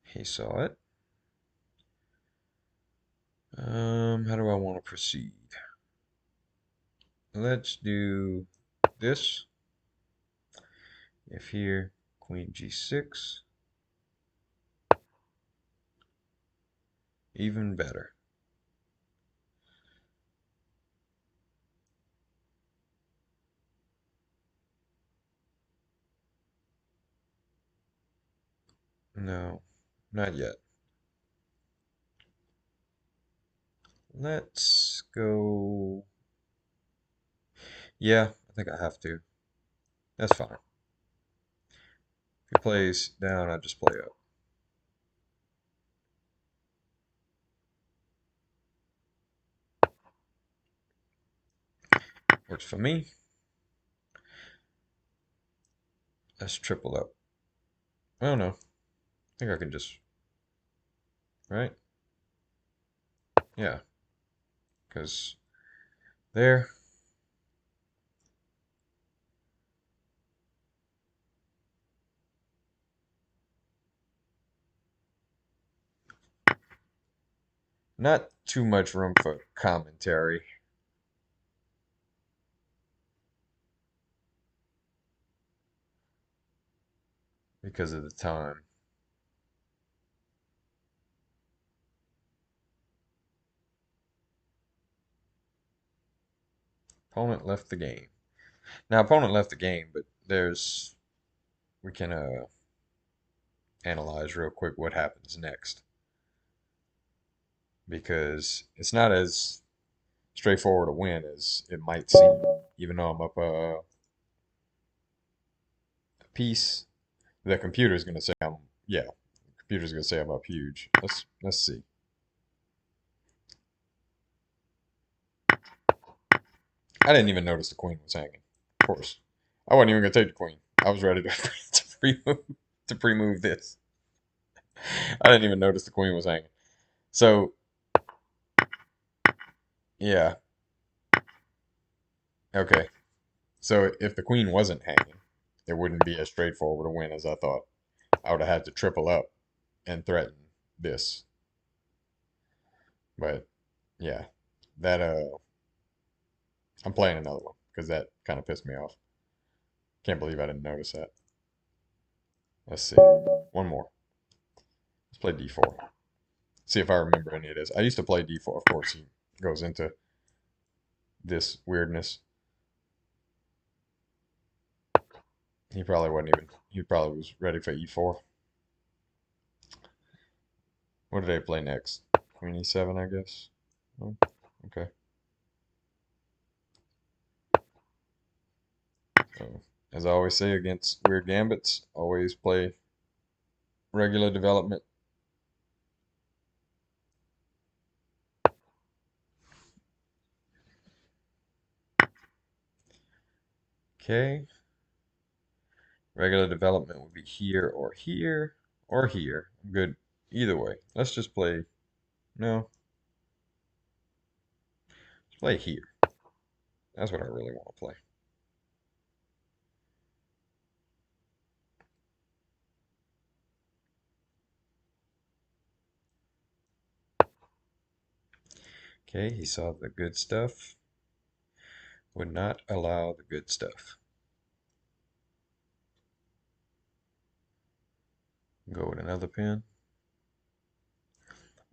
He saw it. How do I want to proceed? Let's do this. If here, queen g6. Even better. No, not yet. Let's go. Yeah, I think I have to. That's fine. If he plays down, I just play up. Works for me. Let's triple up. Oh no. I think I can just. Right? Yeah. Because there. Not too much room for commentary because of the time. Opponent left the game. Now, opponent left the game, but we can analyze real quick what happens next because it's not as straightforward a win as it might seem, even though I'm up a piece. The computer's gonna say yeah, the computer's gonna say I'm up huge. Let's see. I didn't even notice the queen was hanging. Of course, I wasn't even gonna take the queen. I was ready to pre-move this. I didn't even notice the queen was hanging. So yeah, okay. So if the queen wasn't hanging, it wouldn't be as straightforward a win as I thought. I would have had to triple up and threaten this. But yeah, that I'm playing another one because that kind of pissed me off. Can't believe I didn't notice that. Let's see. One more. Let's play d4. See if I remember any of this. I used to play d4. Of course, he goes into this weirdness. He probably wasn't even. He probably was ready for e4. What did they play next? Queen e7, I guess. Oh, okay. So, as I always say against weird gambits, always play regular development. Okay. Regular development would be here or here or here. I'm good either way. Let's just play. No, let's play here. That's what I really want to play. Okay, he saw the good stuff. Would not allow the good stuff. Go with another pin.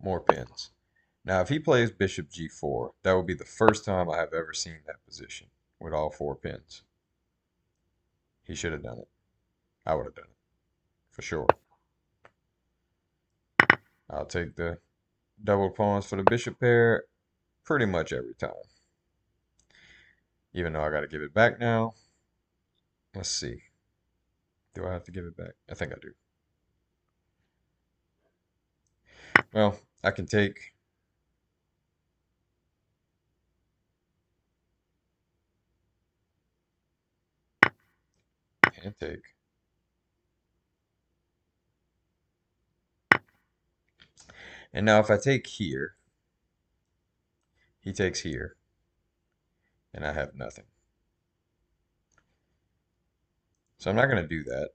More pins. Now, if he plays bishop g4, that would be the first time I have ever seen that position with all four pins. He should have done it. I would have done it for sure. I'll take the double pawns for the bishop pair pretty much every time. Even though I got to give it back now. Let's see. Do I have to give it back? I think I do. Well, I can take. And take. And now if I take here, he takes here. and I have nothing. So I'm not going to do that.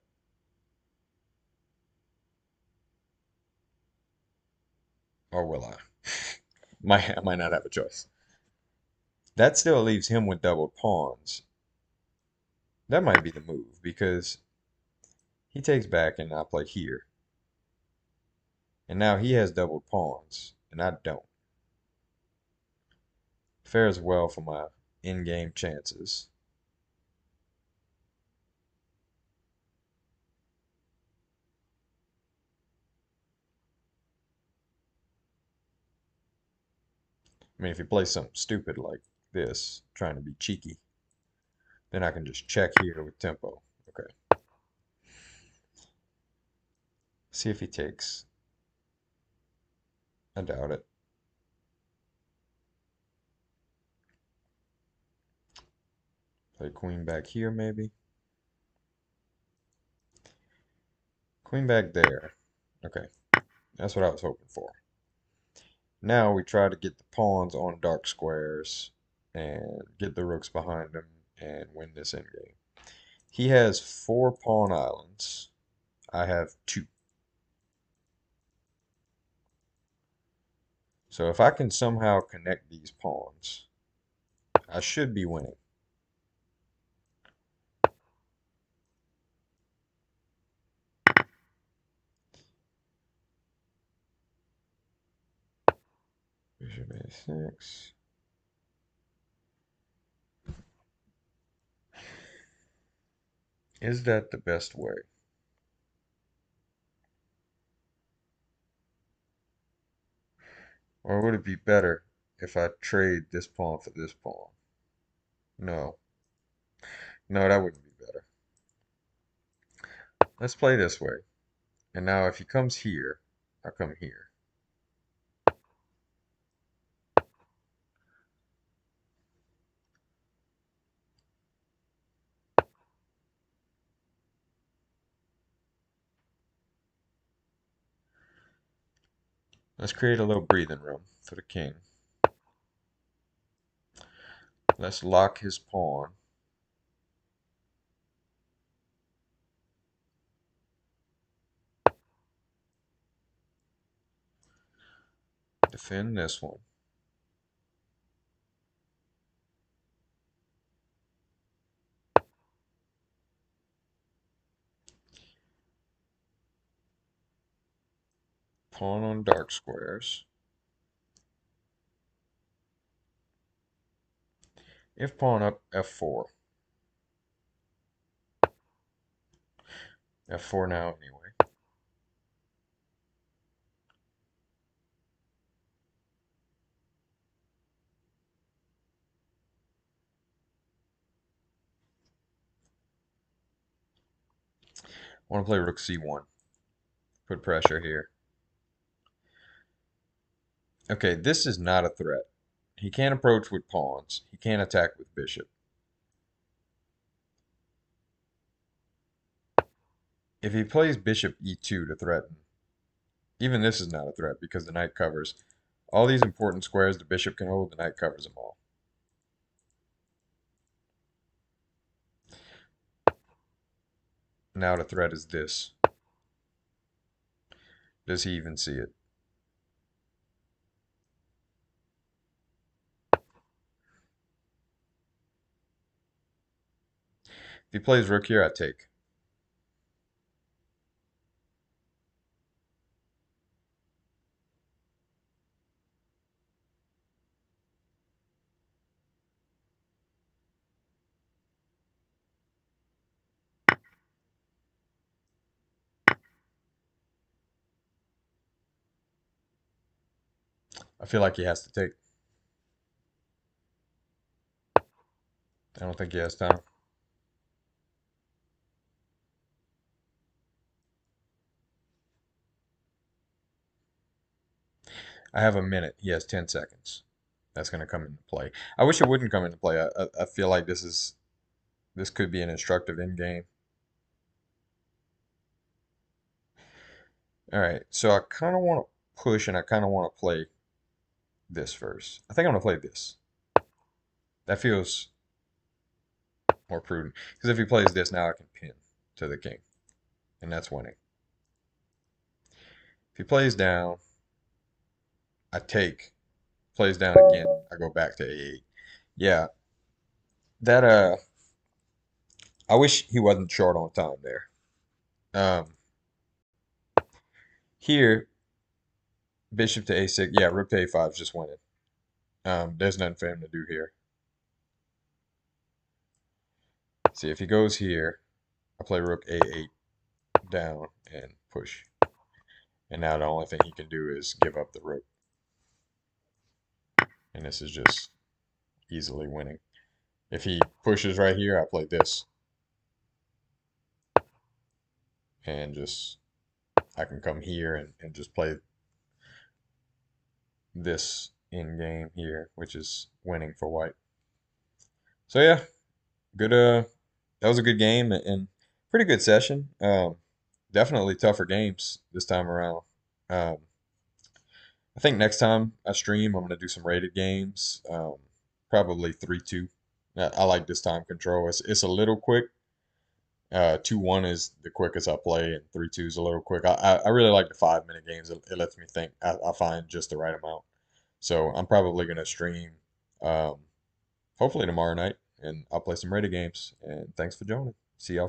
Or will I? I might not have a choice. That still leaves him with doubled pawns. That might be the move because he takes back and I play here. And now he has doubled pawns and I don't. Fares well for my in-game chances. I mean, if he plays something stupid like this, trying to be cheeky, then I can just check here with tempo. Okay. See if he takes. I doubt it. Play queen back here, maybe. Queen back there. Okay. That's what I was hoping for. Now we try to get the pawns on dark squares and get the rooks behind him and win this endgame. He has 4 pawn islands. I have 2. So if I can somehow connect these pawns, I should be winning. Bishop a6. Is that the best way? Or would it be better if I trade this pawn for this pawn? No. No, that wouldn't be better. Let's play this way. And now if he comes here, I come here. Let's create a little breathing room for the king. Let's lock his pawn. Defend this one. Pawn on dark squares. If pawn up, f4. f4 now anyway. I want to play rook c1. Put pressure here. Okay, this is not a threat. He can't approach with pawns. He can't attack with bishop. If he plays bishop e2 to threaten, even this is not a threat because the knight covers. All these important squares the bishop can hold, the knight covers them all. Now the threat is this. Does he even see it? If he plays rook here, I take. I feel like he has to take. I don't think he has time. I have a minute. He has 10 seconds. That's going to come into play. I wish it wouldn't come into play. I feel like this could be an instructive end game. All right, so I kind of want to push and I kind of want to play this first. I think I'm going to play this. That feels more prudent. Because if he plays this, now I can pin to the king, and that's winning. If he plays down, I take. Plays down again, I go back to A8. Yeah, that I wish he wasn't short on time there. Um, here, bishop to A6. Yeah, rook to A5 is just winning. There's nothing for him to do here. See, if he goes here, I play rook A8 down and push. And now the only thing he can do is give up the rook. And this is just easily winning. If he pushes right here, I play this. And just, I can come here and just play this in game here, which is winning for white. So yeah, good. That was a good game and pretty good session. Definitely tougher games this time around. Um, I think next time I stream, I'm gonna do some rated games. Probably 3-2. I like this time control. It's a little quick. 2-1 is the quickest I play, and 3-2 is a little quick. I really like the 5 minute games. It lets me think. I find just the right amount. So I'm probably gonna stream. Um, hopefully tomorrow night, and I'll play some rated games. And thanks for joining. See y'all.